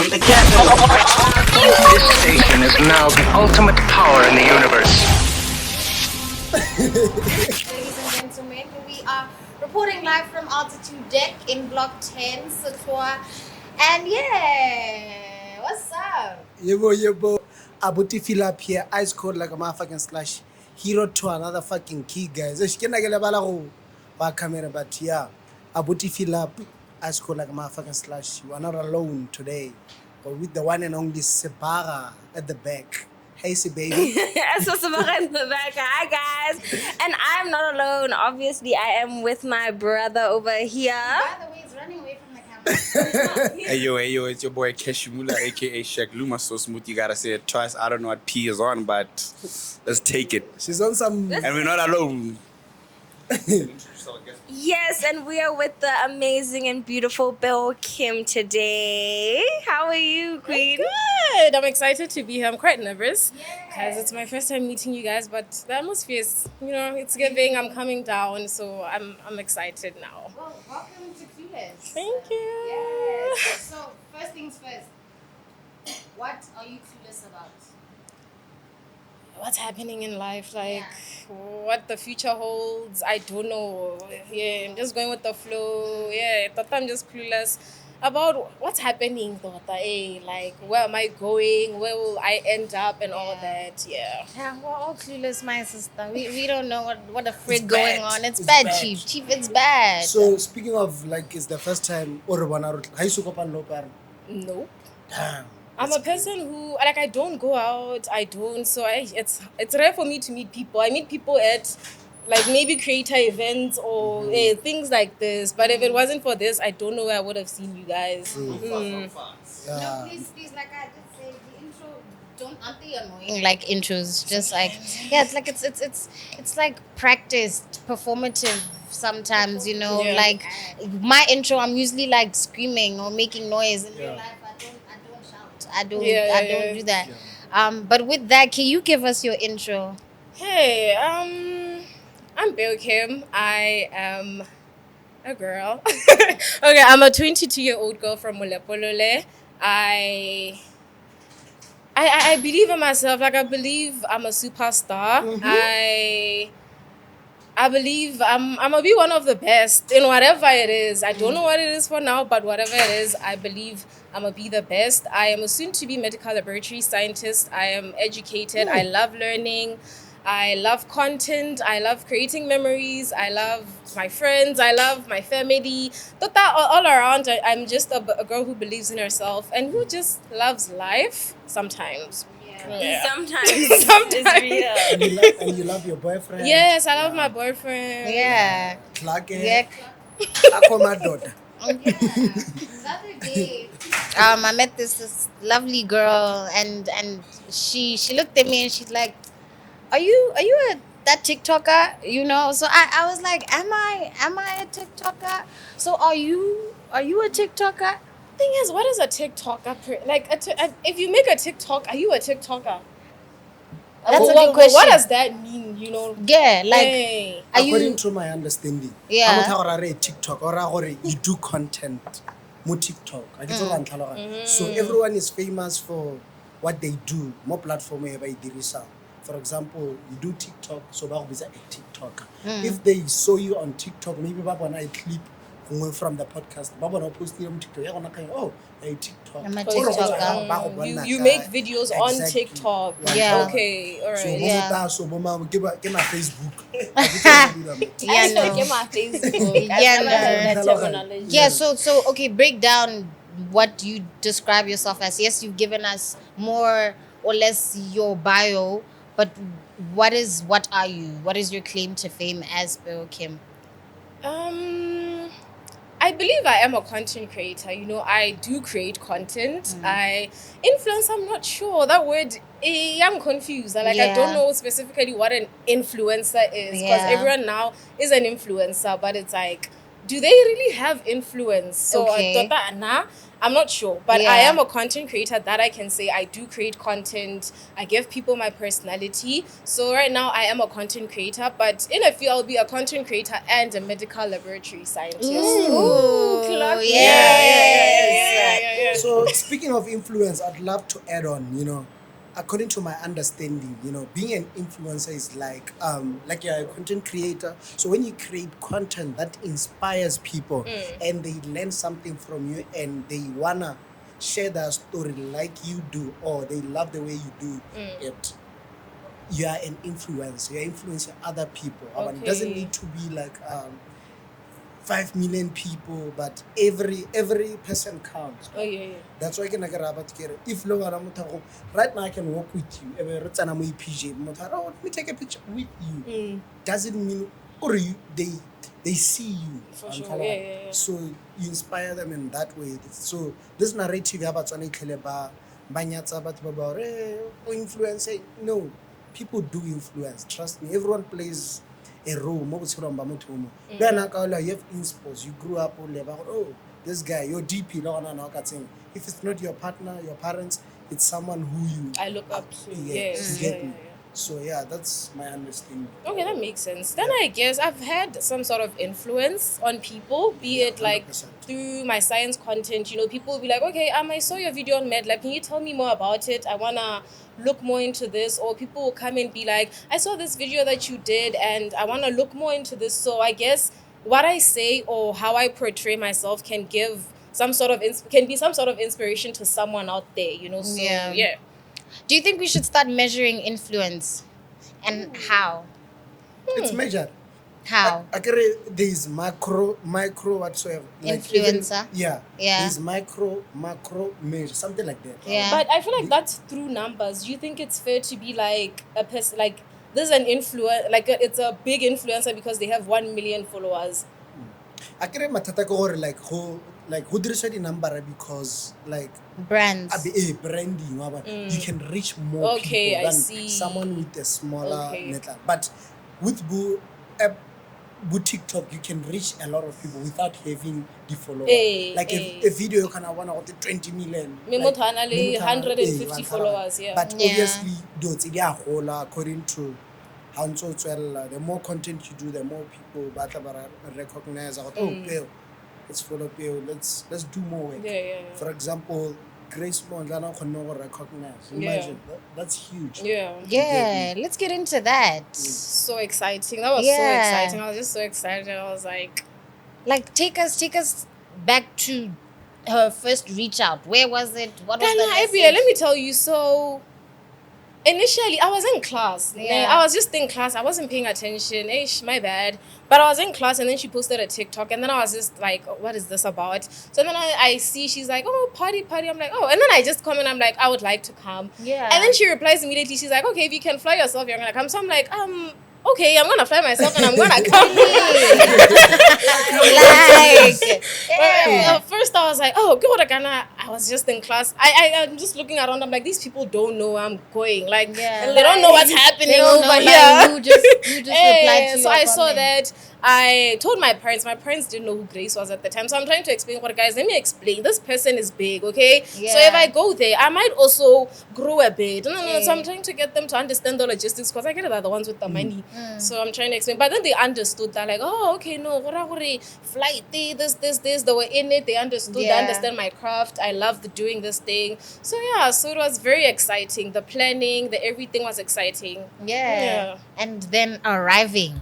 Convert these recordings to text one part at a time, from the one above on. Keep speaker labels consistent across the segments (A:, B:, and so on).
A: from the gathering. This station is now the ultimate power in the universe.
B: Ladies and gentlemen, we are reporting live from Altitude Deck in Block 10, Satwa. And yeah, what's up?
C: Yebo. Abuti fill up here, ice cold like a motherfucking Slushy. Hero to another fucking key, guys. She can't get a balago back camera, but yeah. Abuti fill up, ice cold like a motherfucking Slushy. We're not alone today, but with the one and only Sebaga at the back. Hey, baby.
D: So Sebaga in the back. Hi guys, and I'm not alone. Obviously, I am with my brother over here.
B: By the way, he's running away from the camera.
E: Hey yo, it's your boy Cashy, aka Shaq Luma. So smooth, you gotta say it twice. I don't know what P is on, but let's take it.
C: She's on some.
E: And we're not alone.
D: Yes, and we are with the amazing and beautiful Peo Kim today. How are you, Queen?
F: Good. I'm excited to be here. I'm quite nervous because it's my first time meeting you guys, but the atmosphere is, it's giving. I'm coming down, so I'm excited now.
B: Well, welcome to CLUELESS.
F: Thank you.
B: Yes. So, first things first, what are you clueless about?
F: What's happening in life? What the future holds? I don't know. Yeah, I'm just going with the flow. Yeah, Toto, I'm just clueless about what's happening, Toto. Where am I going? Where will I end up and all that? Yeah.
B: Yeah, we're all clueless, my sister. We don't know what the frick
C: It's
B: going
C: bad.
B: on. It's
C: It's
B: bad,
C: bad.
B: Chief, it's bad.
C: So, speaking of, it's the first time,
F: Nope.
C: Damn.
F: I'm a person who I don't go out. It's rare for me to meet people. I meet people at maybe creator events or things like this. But if it wasn't for this, I don't know where I would have seen you guys.
C: Yeah.
B: No, please, like I did say, the intro, aren't they annoying? Like intros, just it's like practiced, performative sometimes,
F: Yeah.
B: Like my intro, I'm usually like screaming or making noise. In real life, I don't shout. I don't do that. But with that, can you give us your intro?
F: Hey, I'm Peo Kim. I am a girl. Okay, I'm a 22-year-old girl from Molepolole. I believe in myself. I believe I'm a superstar. I believe I'm gonna be one of the best in whatever it is. I don't know what it is for now, but whatever it is, I believe I'm gonna be the best. I am a soon-to-be medical laboratory scientist. I am educated. I love learning. I love content. I love creating memories. I love my friends. I love my family. All around, I'm just a girl who believes in herself and who just loves life sometimes. Yeah.
D: Sometimes it's real.
C: And you love your boyfriend?
F: Yes, I love my boyfriend.
B: Yeah.
C: Clark,
B: Yeah.
C: Ako my daughter.
B: The other day, I met this lovely girl, and she looked at me and she's like, "Are you that TikToker?" So I was like, "Am I a TikToker? So are you a TikToker?"
F: Thing is, what is a TikToker? If you make a TikTok, are you a TikToker?
B: That's a good question.
F: What does that mean?
B: Yeah, like,
F: Hey.
B: are you?
C: According to my understanding,
B: Yeah.
C: I'm not a TikTok or you do content mo TikTok. I just don't know. So everyone is famous for what they do. More platform by dirisa. For example, you do TikTok, so ba go bitsa a TikToker. If they saw you on TikTok, maybe ba bona a clip from the podcast, ba bona post on TikTok. Ya gona kind oh, a TikTok.
B: I'm a TikToker.
F: You make videos on
C: Exactly.
F: TikTok.
B: Yeah.
F: Okay, all
C: So
F: right.
B: Yeah.
C: so mama give my Facebook.
B: Yeah, no.
D: my Facebook.
B: Yeah,
D: I've never heard
C: no.
D: that terminology.
B: Yeah, so okay, break down what you describe yourself as. Yes, you've given us more or less your bio, but what are you? What is your claim to fame as Peo Kim?
F: I believe I am a content creator. I do create content. I influence. I'm not sure that word. I'm confused. I don't know specifically what an influencer is because
B: Yeah.
F: everyone now is an influencer, but it's like, do they really have influence? So
B: Okay.
F: I'm not sure, but
B: Yeah.
F: I am a content creator that I can say I do create content. I give people my personality. So right now I am a content creator, but in a few I'll be a content creator and a medical laboratory scientist.
B: Ooh,
D: clock.
B: yes.
F: Yeah.
C: So Speaking of influence, I'd love to add on, according to my understanding, being an influencer is like you're a content creator. So when you create content that inspires people and they learn something from you and they wanna share their story like you do, or they love the way you do it, you are an influencer. You're influencing other people. It doesn't need to be like 5 million people, but every person counts.
F: Oh yeah.
C: That's why I can if right now I can walk with you, let me take a picture with you. Doesn't mean or they see you.
F: For sure. Yeah.
C: So you inspire them in that way. So this narrative about influence, no, people do influence. Trust me, everyone plays a role. Then you have inspos. You grew up this guy, your DP. If it's not your partner, your parents, it's someone who
F: I look up to. Yes.
C: You get me? So yeah, that's my understanding.
F: Okay, that makes sense. Then I guess I've had some sort of influence on people, be it like
C: 100%.
F: through my science content. People will be like, okay, I saw your video on MedLab. Can you tell me more about it? I wanna look more into this. Or people will come and be like, I saw this video that you did and I wanna look more into this. So I guess what I say or how I portray myself can give some sort of be some sort of inspiration to someone out there. So yeah.
B: Do you think we should start measuring influence? And how?
C: It's measured.
B: How?
C: There's micro whatsoever.
B: Influencer?
C: Yeah. There's macro, measure, something like that.
B: Yeah.
F: But I feel like that's through numbers. Do you think it's fair to be like a person, like this is an influencer, it's a big influencer because they have 1 million followers?
C: Who dirisa the number because
B: brands.
C: Branding, you can reach more people than someone with a smaller network. But with TikTok, you can reach a lot of people without having the followers. A video you can have 20 million.
F: 150 followers, yeah.
C: But obviously, according to how the more content you do, the more people recognize. Let's follow Peo. Let's do more work.
F: Yeah.
C: For example, Grace Mondlana can recognize. Imagine that's huge.
B: Yeah. Let's get into that.
F: So exciting. That was so exciting. I was just so excited. I was like
B: take us back to her first reach out. Where was it? What was the message?
F: Let me tell you. So initially, I was in class.
B: Yeah.
F: I was just in class. I wasn't paying attention. My bad. But I was in class and then she posted a TikTok and then I was just like, oh, what is this about? So then I see she's like, oh, party. I'm like, oh. And then I just comment, I'm like, I would like to come.
B: Yeah.
F: And then she replies immediately. She's like, okay, if you can fly yourself, you're going to come. So I'm like, okay, I'm going to fly myself and I'm going to come. First I was like, oh, God, I was just in class. I'm just looking around. I'm like, these people don't know I'm going. They don't know what's happening over here.
B: You just replied to
F: so
B: your
F: I saw
B: comment.
F: that. I told my parents. My parents didn't know who Grace was at the time. So I'm trying to explain, guys, let me explain. This person is big, okay?
B: Yeah.
F: So if I go there, I might also grow a bit. No. So I'm trying to get them to understand the logistics because I get they're the ones with the money. So I'm trying to explain. But then they understood that, okay, no, flight, this. They were in it. They understood.
B: Yeah.
F: They understand my craft. I loved doing this thing. So yeah, so it was very exciting. The planning, everything was exciting.
B: Yeah. And then arriving.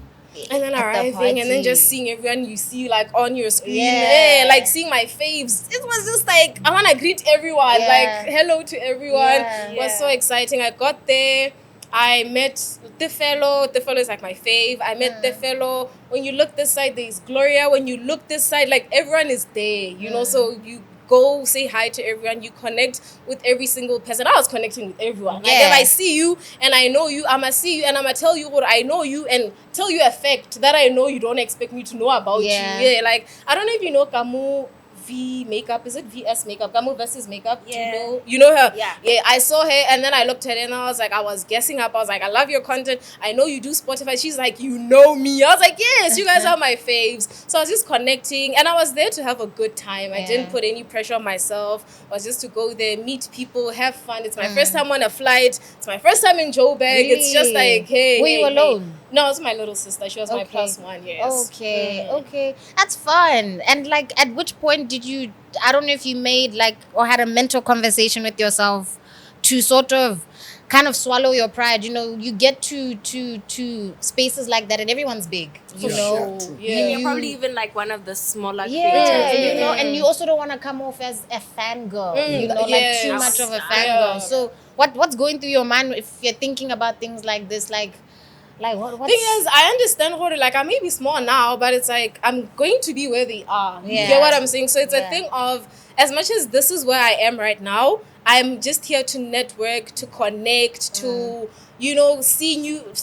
F: And then
B: at the
F: arriving and then
B: party.
F: just seeing everyone you see on your screen.
B: Yeah.
F: Seeing my faves. It was just I want to greet everyone.
B: Yeah.
F: Hello to everyone.
B: Yeah.
F: It was so exciting. I got there. I met the fellow. The fellow is my fave. I met the fellow. When you look this side, there's Gloria. When you look this side, everyone is there. So you go say hi to everyone. You connect with every single person. I was connecting with everyone.
B: Yeah.
F: If I see you and I know you, I'ma see you and I'ma tell you what I know you and tell you a fact that I know you don't expect me to know about you. Yeah, I don't know if you know Kamu V makeup. Is it VS makeup? Kamu versus makeup.
D: Yeah.
F: You know her?
D: Yeah.
F: Yeah, I saw her and then I looked at her and I was I was guessing up. I was I love your content. I know you do Spotify. She's you know me. I was yes, you guys are my faves. So I was just connecting and I was there to have a good time. I didn't put any pressure on myself. I was just to go there, meet people, have fun. It's my first time on a flight. It's my first time in Joburg.
B: Really?
F: It's just hey.
B: Were you alone?
F: No, it's my little sister. She was my
B: Okay.
F: +1. Yes.
B: Okay. That's fun. And like, at which point did you? I don't know if you made like or had a mental conversation with yourself to sort of kind of swallow your pride. You know, you get to spaces like that, and everyone's big. You
C: Yeah,
B: know,
C: yeah, true.
F: Yeah.
D: And you're probably even like one of the smaller
B: yeah,
D: creators.
B: you know, and you also don't want to come off as a fangirl, you know, like too
F: yes.
B: much of a
D: Yeah.
B: fangirl. So what's going through your mind if you're thinking about things like this, like what's
F: Thing is, I understand how like I may be small now, but it's like I'm going to be where they are. You
B: Yeah.
F: get what I'm saying? So it's
B: Yeah.
F: a thing of as much as this is where I am right now, I'm just here to network, to connect, to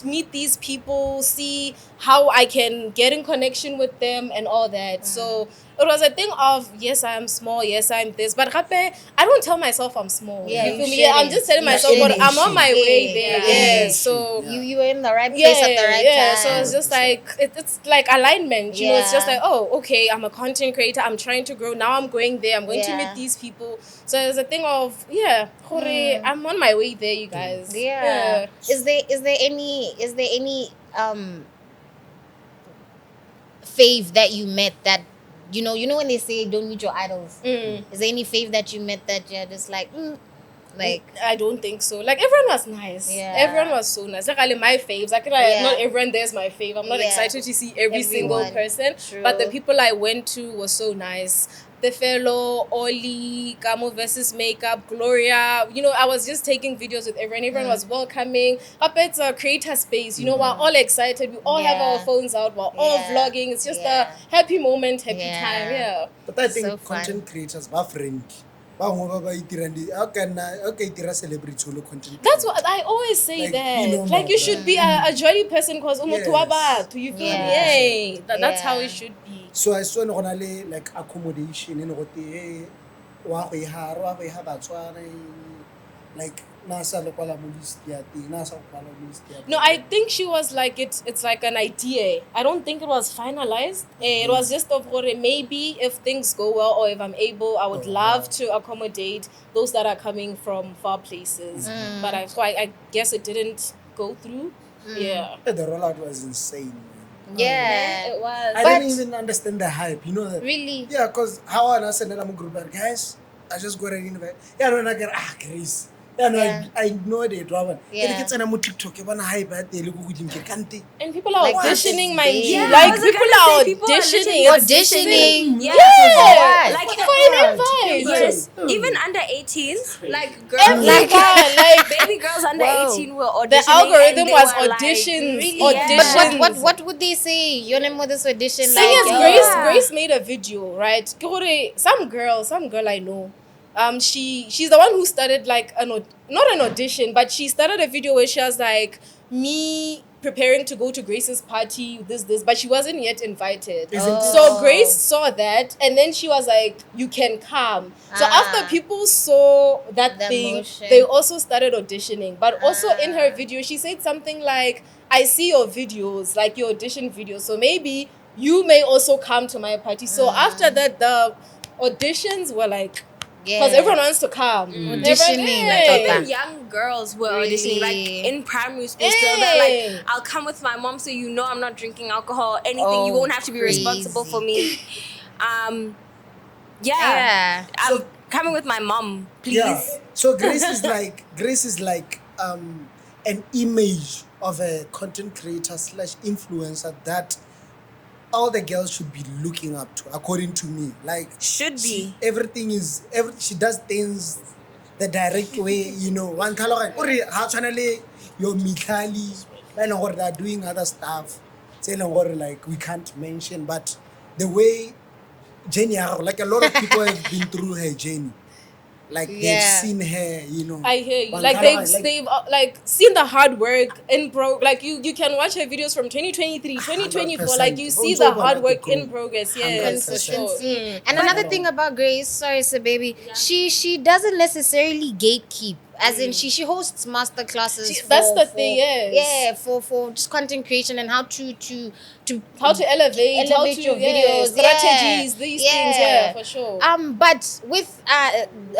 F: meet these people, see how I can get in connection with them and all that. So it was a thing of yes, I am small, yes, I'm this, but I don't tell myself I'm small.
B: Yeah,
F: you
B: you
F: feel me? Yeah, I'm
B: shouldn't.
F: just telling
B: You
F: myself, but
C: shouldn't.
F: I'm on my way there.
B: Yeah.
F: Yeah. So
B: you were in the right place at the right time.
F: so it's just like it's like alignment, you know. It's just
B: Yeah.
F: like, oh, okay, I'm a content creator, I'm trying to grow, now I'm going there, I'm going to
B: Yeah.
F: meet these people. So it's a thing of I'm on my way there, you guys.
B: Yeah. Is there any fave that you met that you know when they say don't meet your idols? Is there any fave that you met that you're just like like
F: I don't think so. Like everyone was nice.
B: Yeah.
F: Everyone was so nice. Like my faves. Like
B: Yeah.
F: not everyone there's my fave. I'm not
B: Yeah.
F: excited to see every single
B: Everyone.
F: person.
B: True.
F: But the people I went to were so nice. The fellow, Oli, Gamo versus Makeup, Gloria. You know, I was just taking videos with everyone. Everyone was welcoming. Up it's a creator space. You know, we're all excited. We all have
B: Yeah.
F: our phones out. We're all
B: Yeah.
F: vlogging. It's just
B: Yeah.
F: a happy moment, happy
B: Yeah.
F: time. Yeah.
C: But I think
B: So fun.
C: content creators ba friendly. Bangwe ba itirang di okay itira celebrity solo content.
F: That's what I always say.
C: Like,
F: That
C: you know,
F: like you
C: man,
F: should be a jolly person because
C: Yes.
F: you feel
B: Yeah.
F: me? Yay. That's how
B: Yeah.
F: it should be.
C: So I saw no le like accommodation in gote wa go ha Batswana like nasa le kwala mo list ya teng nasa go kwala mo list ya teng.
F: No, I think she was like it's like an idea. I don't think it was finalized. It was just of what maybe if things go well or if I'm able, I would love to accommodate those that are coming from far places. But I guess it didn't go through. Yeah.
C: The rollout was insane, man.
B: yeah.
F: It was.
C: I
B: But-
C: didn't even understand the hype, you know that.
B: Really?
C: Yeah, because how I send them group like, guys, I just got an invite. Yeah, no, I get Grace. Yeah, no,
B: Yeah.
C: I know they drama.
B: Yeah.
C: Yeah, it's an TikTok. You wanna hype at the look can't.
F: And people are
B: Like,
F: auditioning,
B: what?
F: mind you.
B: Yeah,
F: Like
D: I was
F: people
D: gonna
F: are
D: say, people are literally
B: Auditioning.
D: Yeah.
F: Yeah.
D: Like
F: for an invite.
D: yes, even under 18s, like girls,
F: Everyone, like
D: baby girls under
B: Wow.
D: 18 were
F: the
D: auditioning.
F: algorithm
D: and they
F: was
D: were like,
F: auditions,
D: really?
F: auditions.
B: But what would they say? Your name with this audition?
F: Thing
B: Like,
F: is,
D: Yeah.
F: Grace made a video, right? Some girl I know. She's the one who started like not an audition, but she started a video where she was like me preparing to go to Grace's party, this, but she wasn't yet invited.
C: Isn't it?
F: So Grace saw that, and then she was like, "You can come." So
B: Ah.
F: after people saw that
B: The
F: thing,
B: motion.
F: they also started auditioning. But also in her video, she said something like, "I see your videos, like your audition videos. So maybe you may also come to my party." So after that, the auditions were like. Because everyone wants to come.
B: Auditioning,
F: Everyone-
B: like,
F: Hey.
D: Even young girls were auditioning, like
B: Really?
D: in primary school. Still, they're like,
F: Hey.
D: "I'll come with my mom, so you know I'm not drinking alcohol. Anything, you
B: Oh,
D: won't have to be responsible for me."
B: Yeah.
D: I'm coming with my mom, please.
C: Yeah. So Grace is like an image of a content creator / influencer that all the girls should be looking up to, according to me. Like
D: Should be.
C: she does things the direct way, you know. One color how channel your Mikhali, they're doing other stuff. Like we can't mention, but the way Jenny, like a lot of people have been through her journey. Like they've
B: Yeah.
C: seen her, you know.
F: I hear you.
C: One
F: Like
C: color,
F: they've like seen the hard work in like you can watch her videos from 2023, 2024.
C: 100%.
F: Like you see
C: Also
F: the
C: about
F: hard
C: the
F: work
C: group.
F: in progress. Yes, for sure.
B: consistency. And another thing about Grace, sorry, sir, baby, she doesn't necessarily gatekeep. As in, she hosts master classes.
F: That's the thing, yes.
B: Yeah, for just content creation and how to
F: How to elevate
B: your videos,
F: strategies, these things, yeah, for sure.
B: But with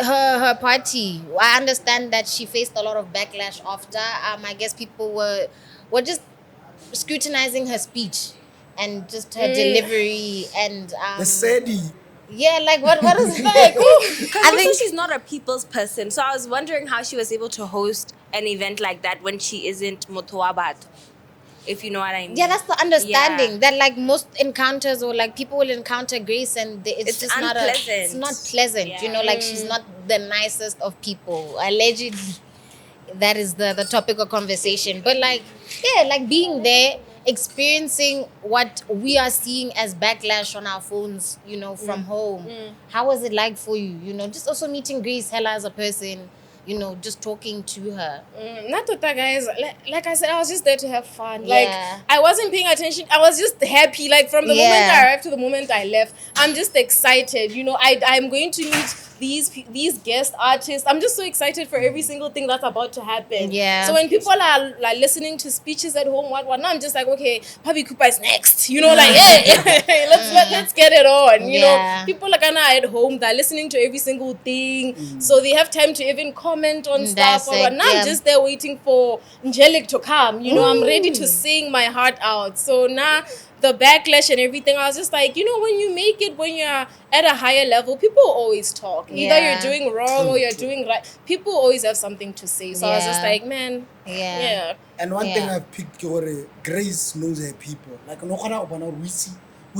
B: her party, I understand that she faced a lot of backlash after. I guess people were just scrutinizing her speech and just her delivery and
C: The SEDI.
B: yeah, like what is it like?
D: Because also she's not a people's person. So I was wondering how she was able to host an event like that when she isn't Motoabat. If you know what I mean.
B: Yeah, that's the understanding
D: Yeah.
B: that like most encounters or like people will encounter Grace and it's just not it's
D: unpleasant.
B: not pleasant, you know, like she's not the nicest of people. Allegedly, that is the topic of conversation. But like, yeah, like being there, experiencing what we are seeing as backlash on our phones, you know, from home. How was it like for you? You know, just also meeting Grace Hella as a person, you know, just talking to her.
F: Not to that, guys. Like I said, I was just there to have fun.
B: Yeah.
F: Like I wasn't paying attention. I was just happy. Like from the moment I arrived to the moment I left, I'm just excited. You know, I'm going to meet these guest artists. I'm just so excited for every single thing that's about to happen.
B: Yeah.
F: So when people are like listening to speeches at home, what, now I'm just like, okay, Papi Kupa is next. You know, like hey, let's get it on. You
B: Yeah.
F: know, people are kind of at home. They're listening to every single thing, so they have time to even comment on
B: That's
F: stuff. Or what.
B: it,
F: Now
B: yeah.
F: I'm just there waiting for Angelic to come. You know, I'm ready to sing my heart out. So now the backlash and everything, I was just like, you know, when you make it, when you're at a higher level, people always talk. Either
B: Yeah.
F: you're doing wrong or you're doing right. People always have something to say. So I was just
B: Yeah.
F: like, man,
B: Yeah.
C: And one thing
B: Yeah.
C: I've picked your Grace knows her people. Like no kana obana we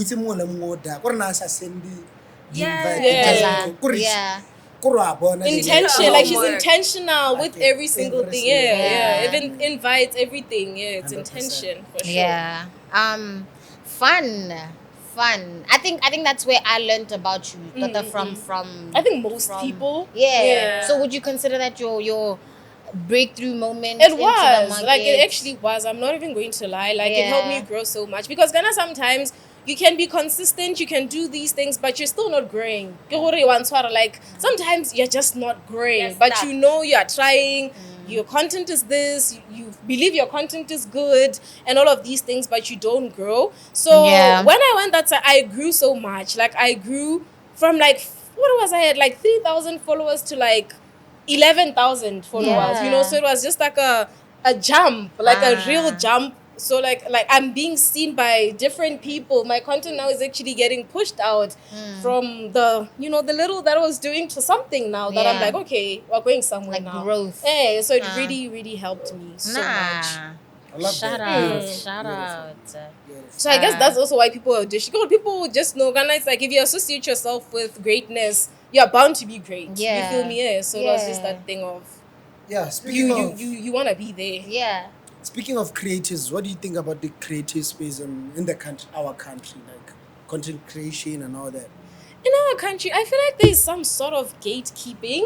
C: see mo le mo da. Gore na sa send the invite.
F: Yeah.
B: Yeah.
F: intention, like she's
D: Homework.
F: intentional with
C: Okay,
F: every single
C: every
F: thing.
C: single
F: Yeah.
B: thing.
F: Even invites, everything. Yeah, it's
C: 100%.
F: intention for sure.
B: Yeah. Fun. I think that's where I learned about you. Tata, from
F: I think most
B: from-
F: people.
B: Yeah.
F: Yeah.
B: So would you consider that your breakthrough moment?
F: It
B: into the
F: was
B: market?
F: like it actually was. I'm not even going to lie. Like it helped me
B: Yeah.
F: grow so much because Ghana sometimes you can be consistent, you can do these things, but you're still not growing. Like sometimes you're just not growing,
D: You're
F: but
D: stuck.
F: you know you are trying. Your content is this. You believe your content is good, and all of these things, but you don't grow. So
B: Yeah.
F: when I went that side, I grew so much. Like I grew from like what was I at like 3,000 followers to like 11,000 followers, you know,
B: Yeah.
F: so it was just like a jump, like a real
B: Ah.
F: jump. So like I'm being seen by different people. My content now is actually getting pushed out from the, you know, the little that I was doing to something now that I'm
B: Yeah.
F: like, okay, we're going somewhere
B: Like
F: now.
B: growth.
F: Yeah, so it
B: Ah.
F: really helped me so much.
C: I love
B: Shout
C: that.
B: out.
C: Beautiful,
B: Shout
C: beautiful.
B: out.
F: So I guess that's also why people audition. Because people would just know Ghana. It's like if you associate yourself with greatness, you're bound to be great.
B: Yeah.
F: You feel me? Yeah. So it was just
B: Yeah.
F: that thing of
C: Yeah, speaking of
F: you want to be there.
B: Yeah.
C: speaking of creatives, what do you think about the creative space in the country, our country, like content creation and all that?
F: In our country, I feel like there's some sort of gatekeeping,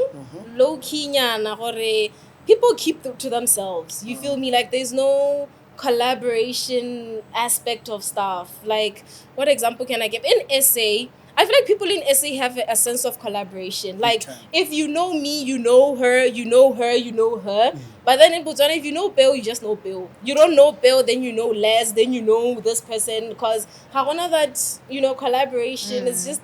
F: low key nyana, gore people keep to themselves. You feel me? Like there's no collaboration aspect of stuff. Like what example can I give? In SA, I feel like people in SA have a sense of collaboration. Like
C: time.
F: if you know me, you know her, you know her, you know her. But then in Botswana, if you know Peo, you just know Peo. You don't know Peo, then you know Les, then you know this person. Because how one of that, you know, collaboration is just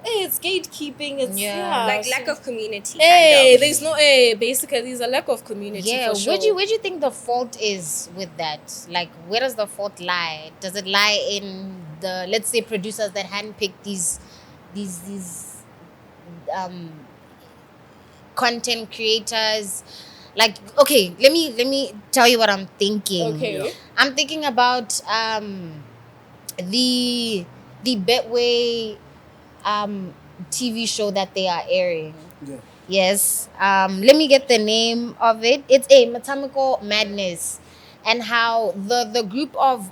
F: it's gatekeeping. It's
B: Yeah.
D: Like
F: so-
D: lack of community.
F: Hey,
D: kind of.
F: there's no basically there's a lack of community.
B: Yeah,
F: for sure.
B: where do you think the fault is with that? Like, where does the fault lie? Does it lie in the, let's say, producers that handpick these content creators? Like, okay, let me tell you what I'm thinking.
F: Okay.
C: Yeah.
B: I'm thinking about the Betway TV show that they are airing.
C: Yeah.
B: Yes. Let me get the name of it. It's a Mathematical Madness, and how the group of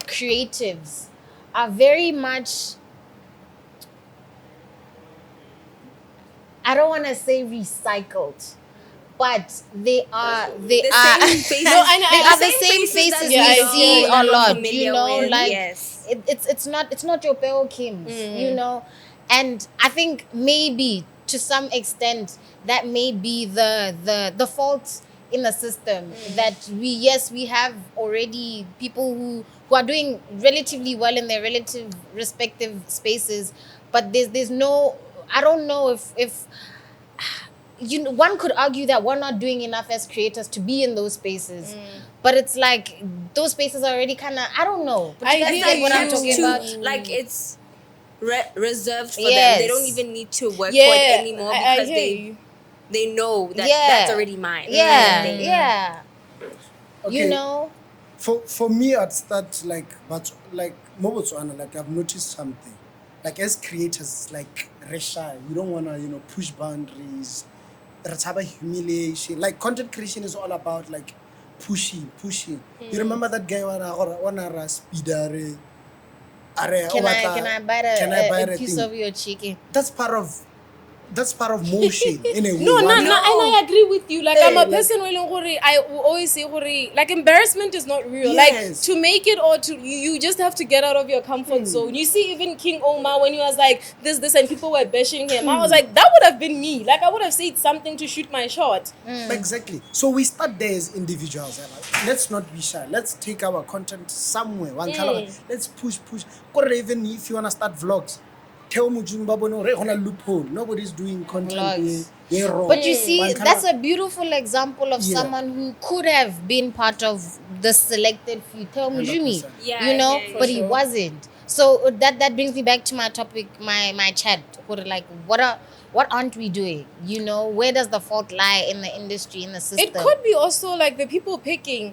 B: creatives are very much, I don't want to say recycled, but they are
D: The same faces.
F: No, I know,
B: they
F: I
B: are
F: know.
B: the same faces
D: that
B: we
F: Yeah, I
B: see
F: know,
B: a lot. You
D: familiar
B: know,
D: with.
B: like
D: Yes.
B: it's not your Peo Kims, you know, and I think maybe to some extent that may be the fault in the system, that we have already people who are doing relatively well in their relative respective spaces, but there's no, I don't know if one could argue that we're not doing enough as creators to be in those spaces. But it's like those spaces are already kind of, I don't know. But
F: I
B: you guys
F: hear
B: get what I'm
F: you.
B: talking about.
D: Like it's reserved for them.
B: Yes.
D: They don't even need to work for
F: Yeah,
D: it anymore
F: I
D: because
F: hear you.
D: they know that
B: Yeah.
D: that's already mine.
B: Yeah,
D: kind of thing.
B: yeah.
C: Okay.
B: You know?
C: For me, I'd start like, but like mo Botswana, like I've noticed something. Like as creators, like we're shy. We don't wanna, push boundaries. There's humiliation. Like content creation is all about like pushing. You remember that guy wanna speeder?
B: Can I bite a piece
C: thing?
B: of your chicken?
C: That's part of motion in a way.
F: No, and I agree with you. Like, I'm a
C: Like-
F: person who I will always say, like, embarrassment is not real.
C: Yes.
F: Like, to make it or to, you just have to get out of your comfort zone. You see, even King Omar, when he was like, this, and people were bashing him, I was like, that would have been me. Like, I would have said something to shoot my shot.
C: Exactly. So we start there as individuals. Like, let's not be shy. Let's take our content somewhere. Let's push. Or even if you wanna start vlogs, tell Mujung Babono on a loophole. Nobody's doing content.
B: Vlogs.
C: Raw.
B: But you see,
C: One
B: that's
C: colour-
B: a beautiful example of
C: Yeah.
B: someone who could have been part of the selected few. Tell Mujumi,
C: 100%.
D: Yeah,
B: you know,
D: yeah,
B: but
F: for
B: he
F: sure.
B: wasn't. So that brings me back to my topic, my chat. Like, what aren't we doing? You know, where does the fault lie in the industry, in the system?
F: It could be also like the people picking.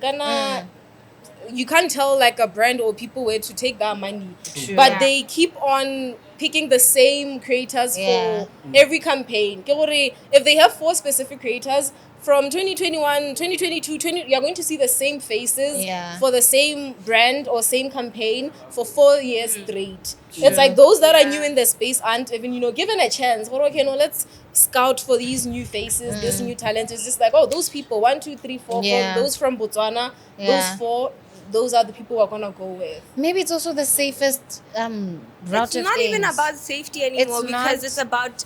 F: You can't tell like a brand or people where to take that money.
B: True.
F: But
B: Yeah.
F: they keep on picking the same creators
B: Yeah.
F: for every campaign. Ke gore, if they have 4 specific creators, from 2021, 2022, you're going to see the same faces
B: Yeah.
F: for the same brand or same campaign for 4 years straight. It's like those that are new in the space aren't even, given a chance. Well, okay, no, let's scout for these new faces, this new talent. It's just like, oh, those people, 1, 2, 3, 4,
B: Yeah.
F: those from Botswana,
B: Yeah.
F: those 4, those are the people we're gonna go with.
B: Maybe it's also the safest route
D: It's
B: of
D: not even
B: things.
D: about safety anymore
B: It's
D: because
B: not.
D: it's about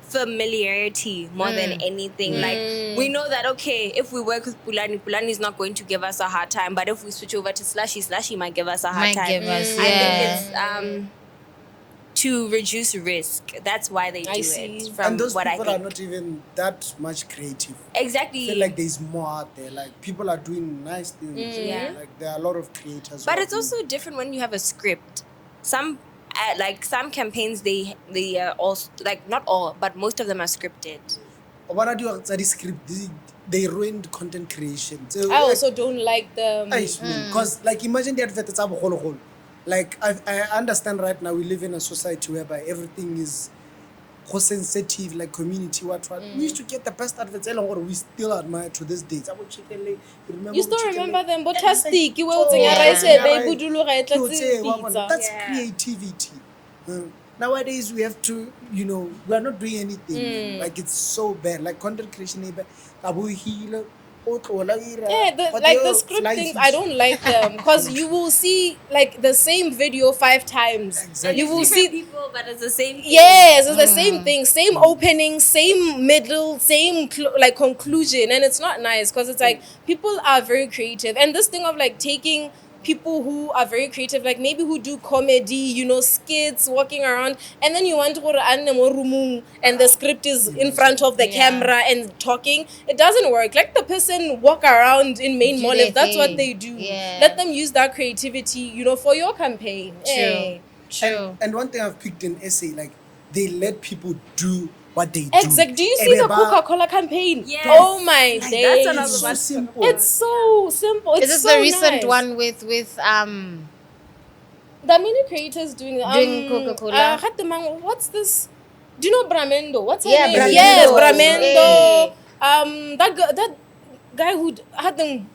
D: familiarity more than anything. Like we know that if we work with Pulane is not going to give us a hard time, but if we switch over to Slushy might give us a hard
B: Might
D: time.
B: give us,
D: I
B: yeah.
D: think it's to reduce risk. That's why they do
F: I see.
D: it. From
C: And those
D: what I
C: people are
D: think.
C: not even that much creative.
D: Exactly.
C: I feel like there's more out there. Like people are doing nice things.
D: Yeah.
C: Like there are a lot of creators.
D: But
C: who
D: it's
C: are
D: also different when you have a script. Some some campaigns they are also like not all, but most of them are scripted.
C: What I do outside the script, they ruined content creation. So
F: I also don't like them.
C: because like imagine the advert it's whole. Like I understand right now we live in a society whereby everything is so sensitive, like community what. We used to get the best adverts or we still admire to this day.
F: You still remember them? But tastic, you will
B: Yeah.
C: That's creativity. Nowadays we have to, we are not doing anything. Like it's so bad. Like content creation,
F: Yeah, the script things, I don't like them because you will see like the same video 5 times.
C: Exactly.
F: You will
D: Different
F: see.
D: people, but it's the same thing.
F: Yes, it's the same thing, same opening, same middle, same like conclusion, and it's not nice because it's like people are very creative, and this thing of like taking people who are very creative, like maybe who do comedy, skits, walking around, and then you want to go to room and the script is in front of the camera and talking. It doesn't work. Let the person walk around in main
B: Do
F: mall
B: their
F: if that's what
B: thing.
F: they do.
B: Yeah.
F: Let them use that creativity, for your campaign. Hey.
B: True.
C: And one thing I've picked in essay, like they let people do what they do.
F: Exec, do you see the
C: Ebeba,
F: Coca-Cola campaign?
D: Yes.
F: Oh my
C: like,
F: days.
D: another
C: It's so
D: one.
C: simple.
F: It's so simple. It's
B: Is this
F: so
B: the recent
F: nice.
B: one with
F: There are many creators doing
B: Coca-Cola?
F: What's this? Do you know Bramendo? What's her
B: Yeah,
F: name?
B: Bramendo.
F: Yes, Bramendo.
B: Hey.
F: That guy who had them.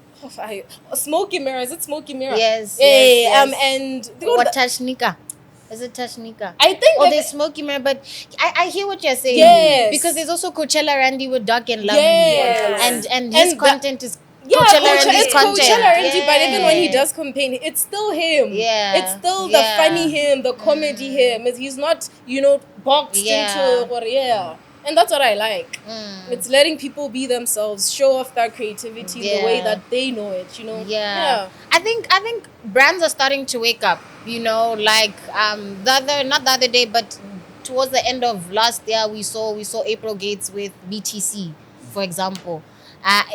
F: Smoky Mirror. Is it Smoky Mirror?
B: Yes,
F: Hey,
B: yes.
F: and
B: what Tashnika? Is it Tashnika?
F: I think
B: Oh,
F: like-
B: there's Smoky Mirror, but I hear what you're saying.
F: Yes.
B: Because there's also Coachella Randy with Dark and Lovely.
F: Yes.
B: And his
F: And
B: content is
F: yeah,
B: Coachella Randy's
F: it's
B: content.
F: Coachella Randy, but even when he
B: Yeah.
F: does campaign, it's still him.
B: Yeah.
F: It's still the
B: Yeah.
F: funny him, the comedy him. He's not, boxed
B: Yeah.
F: into yeah. And that's what I like. It's letting people be themselves, show off their creativity the way
B: Yeah.
F: that they know it,
B: Yeah. I think brands are starting to wake up, like not the other day, but towards the end of last year, we saw April Gates with BTC, for example,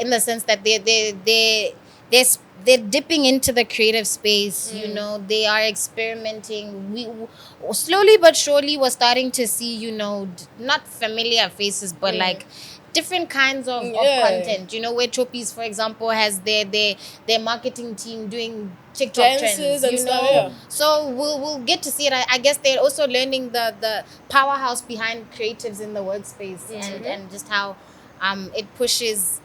B: in the sense that they're dipping into the creative space. You know, they are experimenting. We slowly but surely we're starting to see, you know, not familiar faces, but like different kinds of content. You know, where Choppies, for example, has their marketing team doing TikTok
F: Dances
B: trends,
F: and
B: you
F: stuff,
B: know.
F: yeah.
B: So we'll get to see it. I guess they're also learning the powerhouse behind creatives in the workspace, and just how it pushes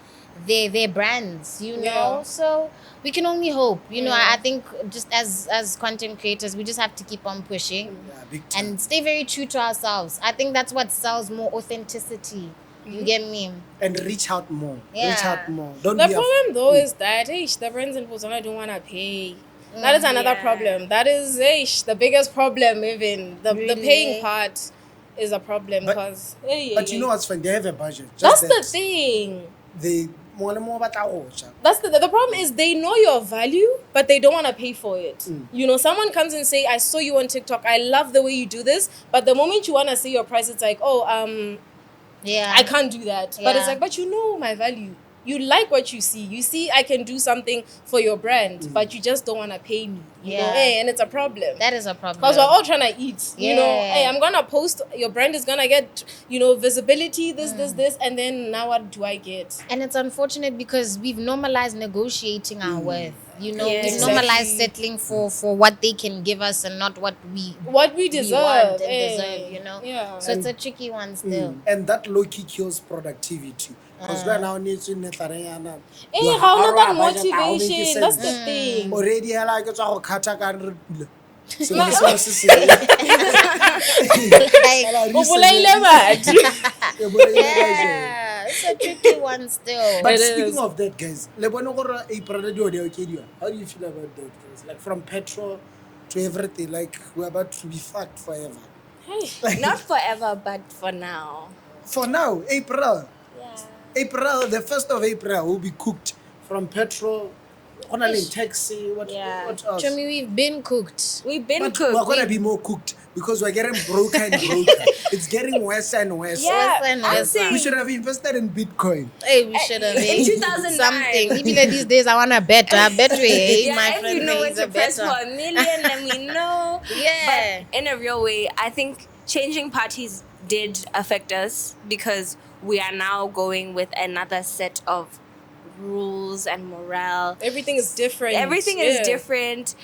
B: their brands, you know.
F: Yeah.
B: So we can only hope, you know. I think just as content creators, we just have to keep on pushing
C: Yeah, big time.
B: and stay very true to ourselves. I think that's what sells more authenticity. You get me?
C: And reach out more. Reach
B: Yeah.
C: out more. Don't
F: The
C: be
F: problem though is that the brands in Botswana don't want to pay. That is another
D: Yeah.
F: problem. That is the biggest problem. Even the
B: Really?
F: paying part is a problem
C: But-
F: because.
C: But you know what's fun? They have a budget.
F: That's
C: Just
F: the
C: that
F: thing.
C: They more and more batla go ja.
F: That's the problem is they know your value, but they don't want to pay for it. You know, someone comes and say, "I saw you on TikTok. I love the way you do this," but the moment you want to say your price, it's like, "Oh,
B: Yeah.
F: I can't do that." But it's
B: Yeah.
F: like, but you know my value. You like what you see. You see, I can do something for your brand, but you just don't want to pay me. You know,
B: Yeah.
F: hey, and it's a problem.
B: That is a problem.
F: Because we're all trying to eat. You know,
B: Yeah.
F: hey, I'm gonna post. Your brand is gonna get, you know, visibility. This, and then now what do I get?
B: And it's unfortunate because we've normalized negotiating our worth. You know,
D: Yeah.
B: we've normalized
F: Exactly.
B: settling for what they can give us and not what we
F: What we
B: we
F: deserve,
B: want and
F: hey.
B: deserve, you know.
F: Yeah.
B: So it's a tricky one still.
C: And that low key kills productivity. Because right now needs to netarayana.
F: Hey, how not that motivation? That's the thing.
C: Already I like to go kata ka re pula. So
F: No.
C: this was se
B: Like,
F: O bolaile batho.
B: yeah, it's a tricky one still.
C: But
F: It
C: speaking
F: is.
C: of that, guys, le bone gore April radio dey okediwa. How do you feel about that, guys? Like from petrol to everything, like we're about to be fucked forever.
D: Not forever, but for now.
C: For now, April.
D: Yeah.
C: April, the 1st of April will be cooked from petrol, only taxi, what else?
B: Chumi, we've been cooked.
D: We've been
C: But
D: cooked.
C: we're gonna be more cooked because we're getting broker and broker. It's getting worse and worse.
D: Yeah,
B: Western,
D: I'm
B: Western.
D: saying
C: We should have invested in Bitcoin.
B: Hey, we should have
D: in 2009.
B: something. Maybe like these days I wanna bet. I bet we. Hey,
D: yeah,
B: my
D: if
B: friend,
D: you know when
B: he's a
D: to press
B: better.
D: for $1 million, let me know.
B: Yeah.
D: But in a real way, I think changing parties did affect us because we are now going with another set of rules and morale.
F: Everything is different.
D: Everything is
F: Yeah.
D: different.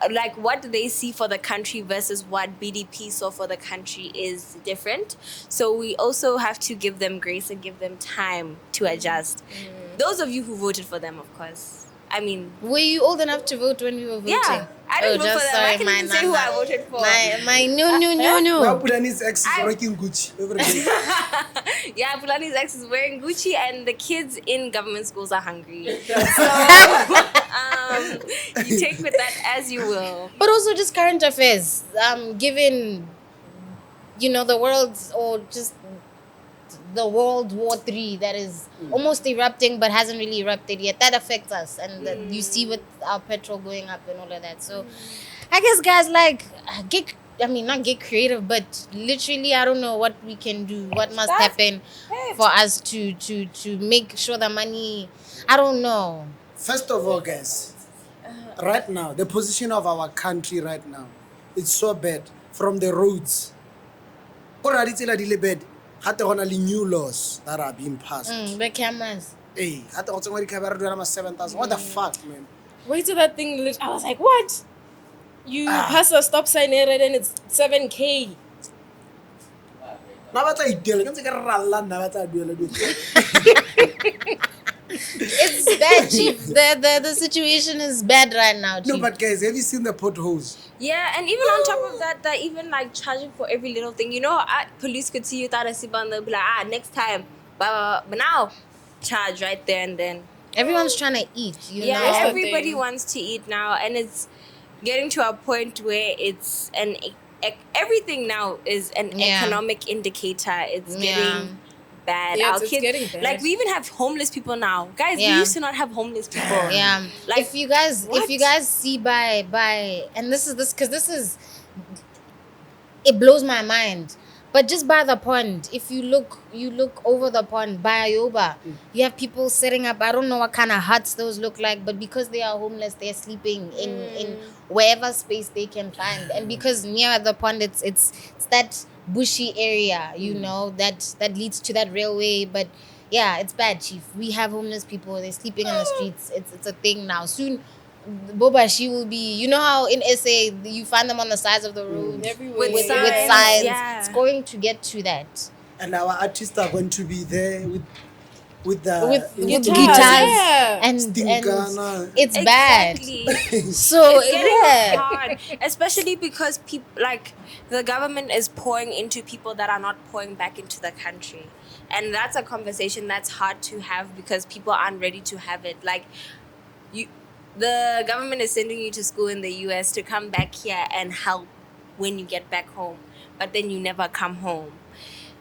D: Like what they see for the country versus what BDP saw for the country is different. So we also have to give them grace and give them time to adjust. Those of you who voted for them, of course. I mean,
B: Were you old enough to vote when we were voting?
D: yeah, I didn't vote for them. I can't even say who I voted for.
B: My no.
C: Now Pulane's ex is working Gucci every day.
D: Yeah, Pulane's ex is wearing Gucci, and the kids in government schools are hungry. So, you take with that as you will.
B: But also just current affairs. Given, you know, the world's or just the World War III that is almost erupting but hasn't really erupted yet. That affects us, and you see with our petrol going up and all of that. So, I guess guys not get creative, but literally I don't know what we can do. What must happen for us to make sure the money? I don't know.
C: First of all, guys, right now, the position of our country right now, it's so bad from the roads. Already it's a bad. Hata gona le new laws that are being passed.
B: The cameras.
C: Hey, hata go tsengwa dikhabara duela ma 7,000. What the fuck, man?
F: Wait till that thing. I was like, what? You pass a stop sign here and it's 7K.
C: Na batla itela ke ntse ke ralla nna batla duela dilo.
B: It's bad, chief. The situation is bad right now, chief.
C: No, but guys, have you seen the potholes?
D: Yeah, and even on top of that, that even like charging for every little thing. You know, police could see you thought and they'll be like, next time. But now, charge right there and then.
B: Everyone's trying to eat, you
D: Yeah,
B: know.
F: That's the
D: everybody
F: thing.
D: wants to eat now, and it's getting to a point where it's everything now is an
B: Yeah.
D: economic indicator. It's
B: Yeah.
D: getting bad.
F: Yeah,
D: Our
F: it's
D: kids,
F: getting bad.
D: like we even have homeless people now. Guys,
B: Yeah.
D: we used to not have homeless people.
B: Yeah.
D: Like,
B: if you guys
D: what?
B: see by and this is because it blows my mind. But just by the pond, if you look over the pond by Ayoba, you have people setting up. I don't know what kind of huts those look like, but because they are homeless, they're sleeping in wherever space they can find. And because near the pond, it's that bushy area, you know, that leads to that railway. But yeah, it's bad, Chief. We have homeless people. They're sleeping on the streets. It's a thing now. Soon, Boba, she will be. You know how in SA you find them on the sides of the road
F: Everywhere.
D: With
B: with
D: signs,
B: signs.
D: yeah.
B: It's going to get to that.
C: And our artists are going to be there with the
B: With
F: Guitars,
B: guitars,
F: yeah.
B: and
C: Stinkana.
B: it's
D: Exactly.
B: bad. So
D: It's getting
B: yeah,
D: hard, especially because people like the government is pouring into people that are not pouring back into the country, and that's a conversation that's hard to have because people aren't ready to have it. Like the government is sending you to school in the US to come back here and help when you get back home, but then you never come home,